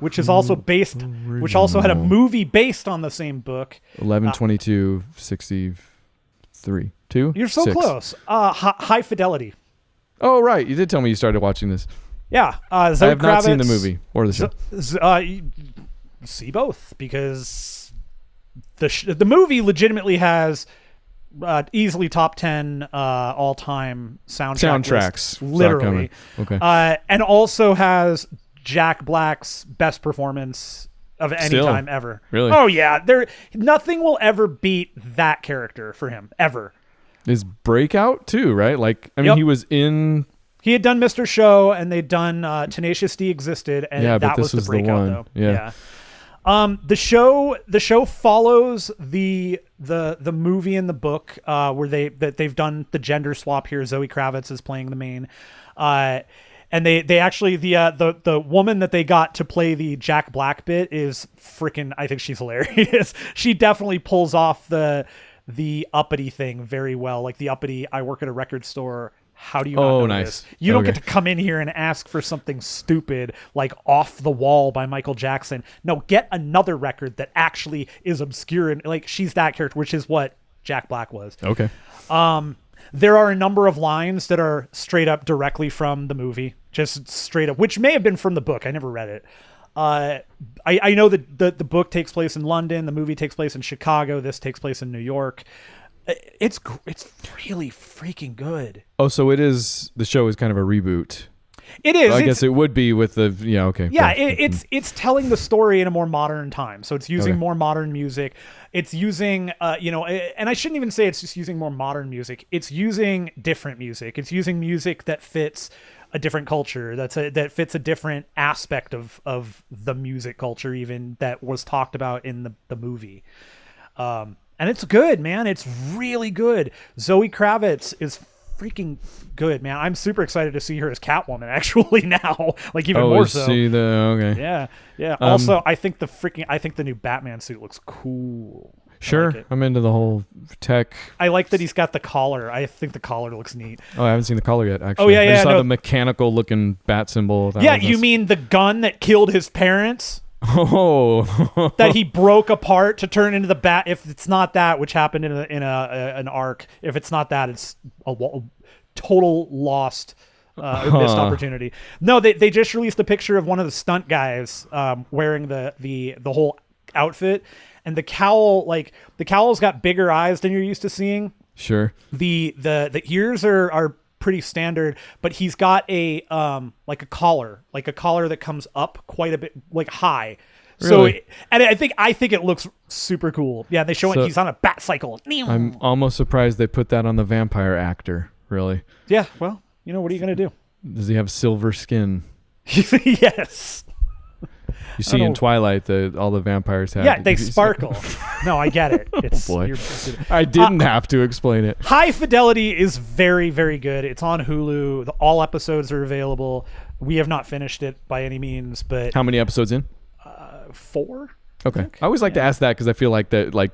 S2: which is also which also had a movie based on the same book.
S3: 11/22/63. 2?
S2: You're so
S3: 6.
S2: close. High Fidelity.
S3: Oh, right. You did tell me you started watching this.
S2: Yeah.
S3: I have not seen the movie or the show.
S2: See both, because the movie legitimately has easily top 10 all-time soundtracks, literally.
S3: Okay.
S2: And also has Jack Black's best performance of any time ever.
S3: Really?
S2: Oh yeah, nothing will ever beat that character for him ever.
S3: His breakout too, right? Like, I mean, he was in.
S2: He had done Mr. Show, and they'd done Tenacious D Existed, and that was the breakout, though.
S3: Yeah.
S2: The show follows the movie and the book, where they've done the gender swap here. Zoe Kravitz is playing the main, and they actually the woman that they got to play the Jack Black bit is freaking. I think she's hilarious. She definitely pulls off the uppity thing very well, like the uppity. I work at a record store. How do you not know
S3: nice.
S2: this? You don't get to come in here and ask for something stupid like Off the Wall by Michael Jackson. No, get another record that actually is obscure, and like she's that character, which is what Jack Black was.
S3: Okay.
S2: There are a number of lines that are straight up directly from the movie, just straight up, which may have been from the book. I never read it. I know that the book takes place in London. The movie takes place in Chicago. This takes place in New York. It's really freaking good.
S3: Oh, so the show is kind of a reboot.
S2: It is.
S3: I guess it would be with the okay.
S2: Yeah, it's telling the story in a more modern time. So it's using more modern music. It's using and I shouldn't even say it's just using more modern music. It's using different music. It's using music that fits a different culture. That fits a different aspect of the music culture, even that was talked about in the movie. And it's good, man. It's really good. Zoe Kravitz is freaking good, man. I'm super excited to see her as Catwoman actually now, like even more so.
S3: Okay.
S2: Yeah. Also, I think the new Batman suit looks cool.
S3: Sure, I'm into the whole tech.
S2: I like that he's got the collar. I think the collar looks neat.
S3: Oh, I haven't seen the collar yet, actually.
S2: Oh, yeah,
S3: I just saw
S2: no.
S3: the mechanical looking bat symbol.
S2: You mean the gun that killed his parents?
S3: Oh,
S2: that he broke apart to turn into the bat. If it's not that, which happened in an arc, if it's not that, it's a total lost missed opportunity. No, they just released a picture of one of the stunt guys wearing the whole outfit, and the cowl's got bigger eyes than you're used to seeing.
S3: Sure. The
S2: ears are pretty standard, but he's got a collar that comes up quite a bit, like high.
S3: Really?
S2: So I think it looks super cool. Yeah, they show it. He's on a bat cycle.
S3: I'm almost surprised they put that on the vampire actor. Really?
S2: Yeah. Well, what are you gonna do?
S3: Does he have silver skin?
S2: Yes.
S3: You see in Twilight all the vampires have.
S2: Yeah, they sparkle. No, I get it. It's,
S3: oh boy. I didn't have to explain it.
S2: High Fidelity is very, very good. It's on Hulu. All episodes are available. We have not finished it by any means, but
S3: how many episodes in?
S2: 4.
S3: Okay. I always like to ask that because I feel like that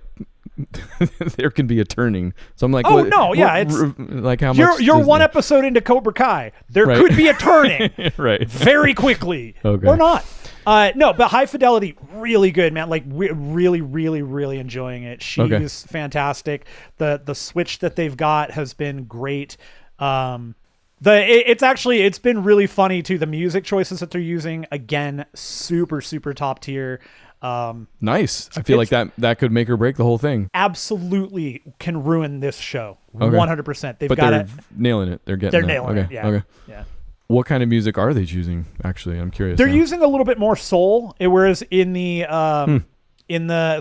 S3: there can be a turning. So I'm like,
S2: it's
S3: like how much?
S2: You're one episode into Cobra Kai. There could be a turning,
S3: right?
S2: Very quickly, or not. No, but High Fidelity, really good, man. Like really, really, really enjoying it. She's fantastic. The switch that they've got has been great. It's been really funny too. The music choices that they're using, again, super, super top tier.
S3: Nice. I feel like that could make or break the whole thing.
S2: Absolutely can ruin this show. 100%.
S3: They're nailing it. They're
S2: nailing it. Yeah.
S3: Okay.
S2: Yeah.
S3: What kind of music are they choosing? Actually, I'm curious.
S2: They're using a little bit more soul, whereas in the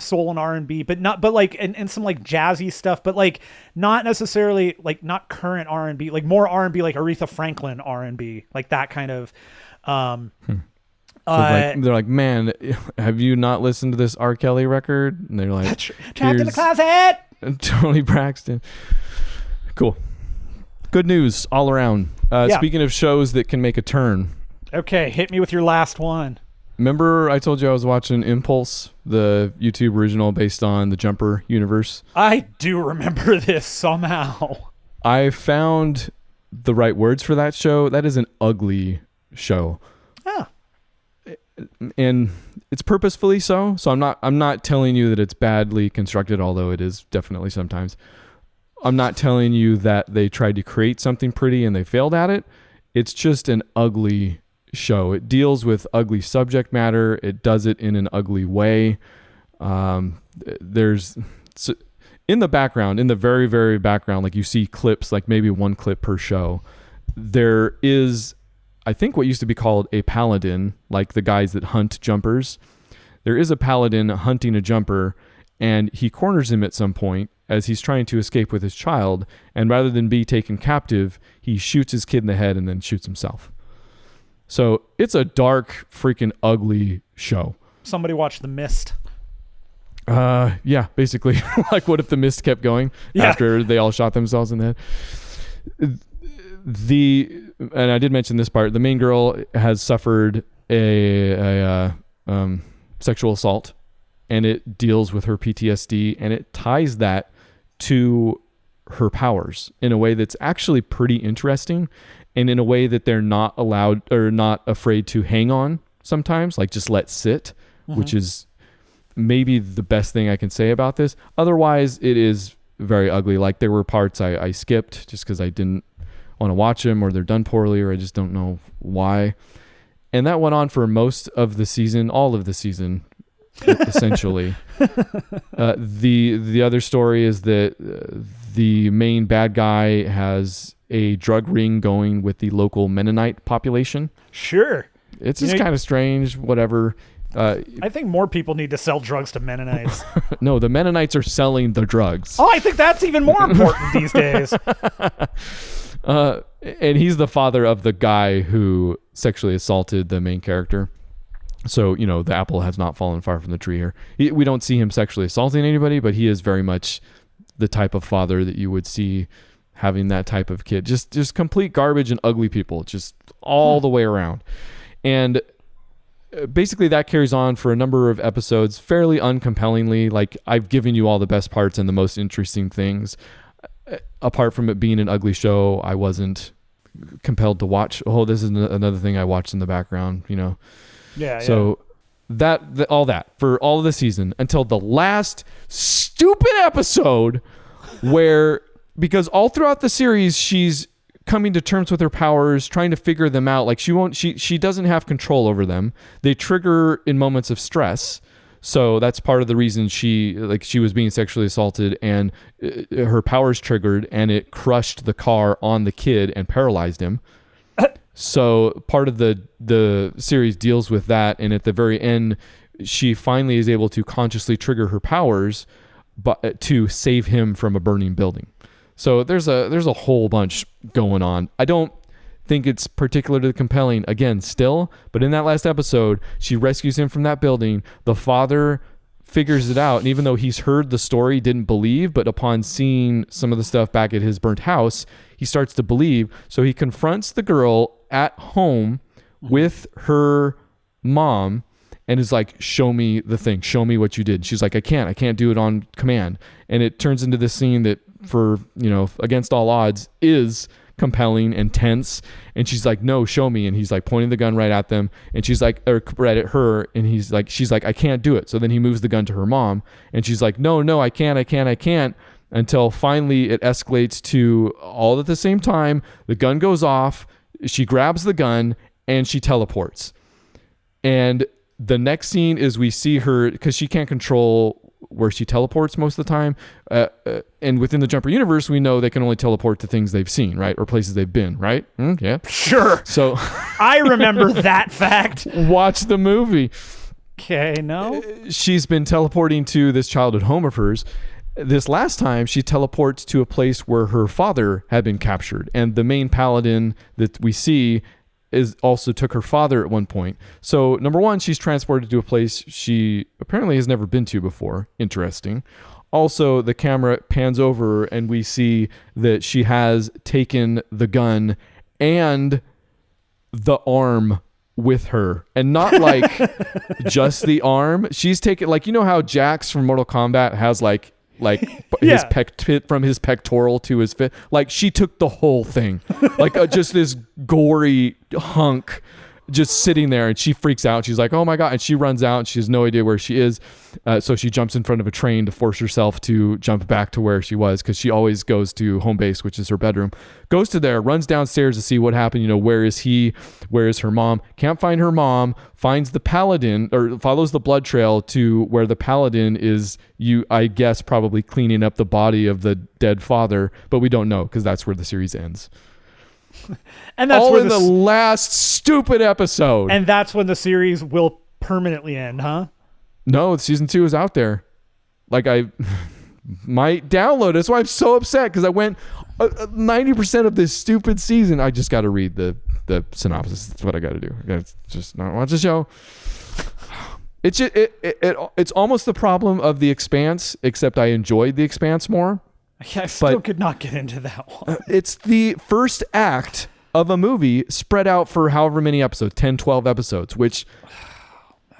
S2: soul and R&B, but like and some like jazzy stuff, but like not necessarily like not current R&B, like more R&B, like Aretha Franklin R&B, like that kind of.
S3: They're like, man, have you not listened to this R. Kelly record? And they're like,
S2: trapped in the closet.
S3: Tony Braxton. Cool. Good news all around. Speaking of shows that can make a turn.
S2: Okay, hit me with your last one.
S3: Remember I told you I was watching Impulse, the YouTube original based on the Jumper universe?
S2: I do remember this somehow. I
S3: found the right words for that show. That is an ugly show.
S2: Ah.
S3: And it's purposefully so. So I'm not telling you that it's badly constructed, although it is definitely sometimes. I'm not telling you that they tried to create something pretty and they failed at it. It's just an ugly show. It deals with ugly subject matter. It does it in an ugly way. There's in the background, in the very, very background, like you see clips, like maybe one clip per show. There is, I think, what used to be called a paladin, like the guys that hunt jumpers. There is a paladin hunting a jumper, and he corners him at some point as he's trying to escape with his child, and rather than be taken captive, he shoots his kid in the head and then shoots himself. So it's a dark, freaking ugly show. Somebody watch The Mist. Yeah, basically. Like, what if The Mist kept going after they all shot themselves in the head? And I did mention this part, the main girl has suffered a sexual assault, and it deals with her PTSD, and it ties that to her powers in a way that's actually pretty interesting, and in a way that they're not allowed or not afraid to hang on sometimes, like just let sit, which is maybe the best thing I can say about this. Otherwise, it is very ugly. Like there were parts I skipped just because I didn't want to watch them, or they're done poorly, or I just don't know why. And that went on for most of the season, all of the season, essentially. The other story is that the main bad guy has a drug ring going with the local Mennonite population.
S2: Sure.
S3: It's just kind of strange, whatever.
S2: I think more people need to sell drugs to Mennonites.
S3: No, the Mennonites are selling the drugs.
S2: Oh, I think that's even more important these days.
S3: And he's the father of the guy who sexually assaulted the main character. So, the apple has not fallen far from the tree here. We don't see him sexually assaulting anybody, but he is very much the type of father that you would see having that type of kid. Just complete garbage and ugly people, just all the way around. And basically that carries on for a number of episodes fairly uncompellingly. Like, I've given you all the best parts and the most interesting things. Apart from it being an ugly show, I wasn't compelled to watch. Oh, this is another thing I watched in the background,
S2: Yeah.
S3: So all that for all of the season until the last stupid episode where, because all throughout the series, she's coming to terms with her powers, trying to figure them out. Like she doesn't have control over them. They trigger in moments of stress. So that's part of the reason she was being sexually assaulted, and her powers triggered, and it crushed the car on the kid and paralyzed him. So part of the series deals with that, and at the very end, she finally is able to consciously trigger her powers, but to save him from a burning building. So there's a whole bunch going on. I don't think it's particularly compelling, again, still, but in that last episode, she rescues him from that building. The father figures it out, and even though he's heard the story, didn't believe, but upon seeing some of the stuff back at his burnt house, he starts to believe. So he confronts the girl at home with her mom and is like, show me the thing, show me what you did. She's like, I can't do it on command. And it turns into this scene that, for against all odds, is compelling and tense. And she's like, no, show me. And he's like pointing the gun right at them, and she's like, or right at her, and she's like, I can't do it. So then he moves the gun to her mom, and she's like, no, I can't, until finally it escalates to, all at the same time, the gun goes off, she grabs the gun, and she teleports. And the next scene is we see her, because she can't control where she teleports most of the time. And within the Jumper universe, we know they can only teleport to things they've seen, right? Or places they've been, right? Yeah.
S2: Sure.
S3: So
S2: I remember that fact.
S3: Watch the movie.
S2: Okay, no.
S3: She's been teleporting to this childhood home of hers. This last time, she teleports to a place where her father had been captured. And the main paladin that we see also took her father at one point. So number one, she's transported to a place she apparently has never been to before. Interesting. Also, the camera pans over and we see that she has taken the gun and the arm with her, and not like just the arm. She's taken, like, how Jax from Mortal Kombat has like his from his pectoral to his fit. Like, she took the whole thing, like just this gory hunk just sitting there, and she freaks out. She's like, oh my God. And she runs out, and she has no idea where she is. So she jumps in front of a train to force herself to jump back to where she was, because she always goes to home base, which is her bedroom. Goes to there, runs downstairs to see what happened. Where is he? Where is her mom? Can't find her mom. Finds the paladin, or follows the blood trail to where the paladin is, I guess, probably cleaning up the body of the dead father, but we don't know, because that's where the series ends.
S2: And that's
S3: all
S2: where
S3: in the last stupid episode.
S2: And that's when the series will permanently end, huh?
S3: No, season 2 is out there. Like, I might download it. That's why I'm so upset, because I went 90% of this stupid season. I just got to read the synopsis. That's what I got to do. I got to just not watch the show. It's just, it's almost the problem of The Expanse, except I enjoyed The Expanse more.
S2: Yeah, I still could not get into that one.
S3: It's the first act of a movie spread out for however many episodes, 10, 12 episodes, which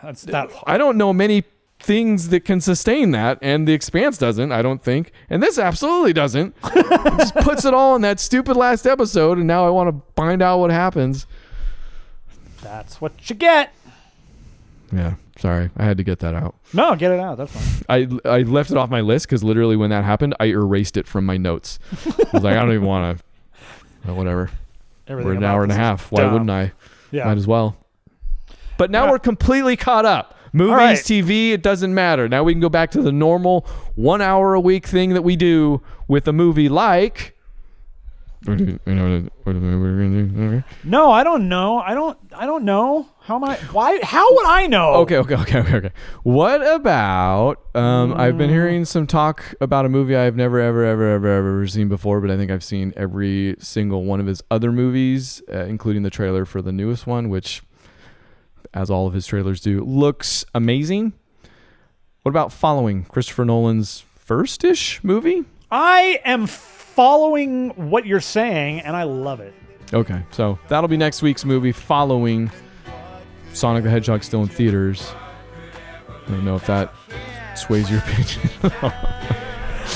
S3: I don't know many things that can sustain that, and The Expanse doesn't, I don't think. And this absolutely doesn't. It just puts it all in that stupid last episode, and now I want to find out what happens.
S2: That's what you get.
S3: Yeah. Sorry, I had to get that out.
S2: No, get it out. That's fine.
S3: I left it off my list because literally when that happened, I erased it from my notes. I was like, I don't even want to. Whatever.
S2: Everything
S3: We're an
S2: about
S3: hour and a
S2: this is
S3: half. Why
S2: dumb.
S3: wouldn't I?
S2: Yeah.
S3: Might as well. But now
S2: Yeah.
S3: we're completely caught up. Movies,
S2: right.
S3: TV, it doesn't matter. Now we can go back to the normal 1 hour a week thing that we do with a movie like.
S2: No, I don't know. I don't know. How am I? Why? How would I know?
S3: Okay. What about? I've been hearing some talk about a movie I've never ever seen before, but I think I've seen every single one of his other movies, including the trailer for the newest one, which, as all of his trailers do, looks amazing. What about following Christopher Nolan's first-ish movie?
S2: I am following what you're saying, and I love it.
S3: Okay, so that'll be next week's movie, following Sonic the Hedgehog, still in theaters. I don't know if that sways your opinion.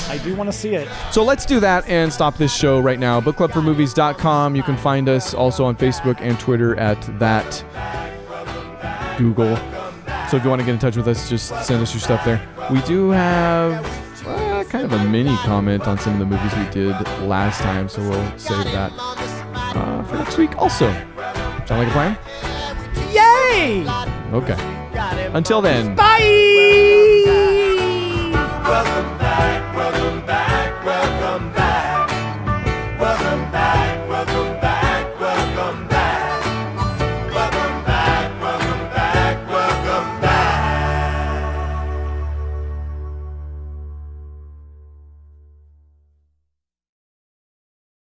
S2: I do want to see it.
S3: So let's do that and stop this show right now. bookclubformovies.com. You can find us also on Facebook and Twitter at that Google. So if you want to get in touch with us, just send us your stuff there. We do have kind of a mini comment on some of the movies we did last time, so we'll save that for next week also. Sound like a plan?
S2: Yay!
S3: Okay. Until then.
S2: Bye!
S1: Welcome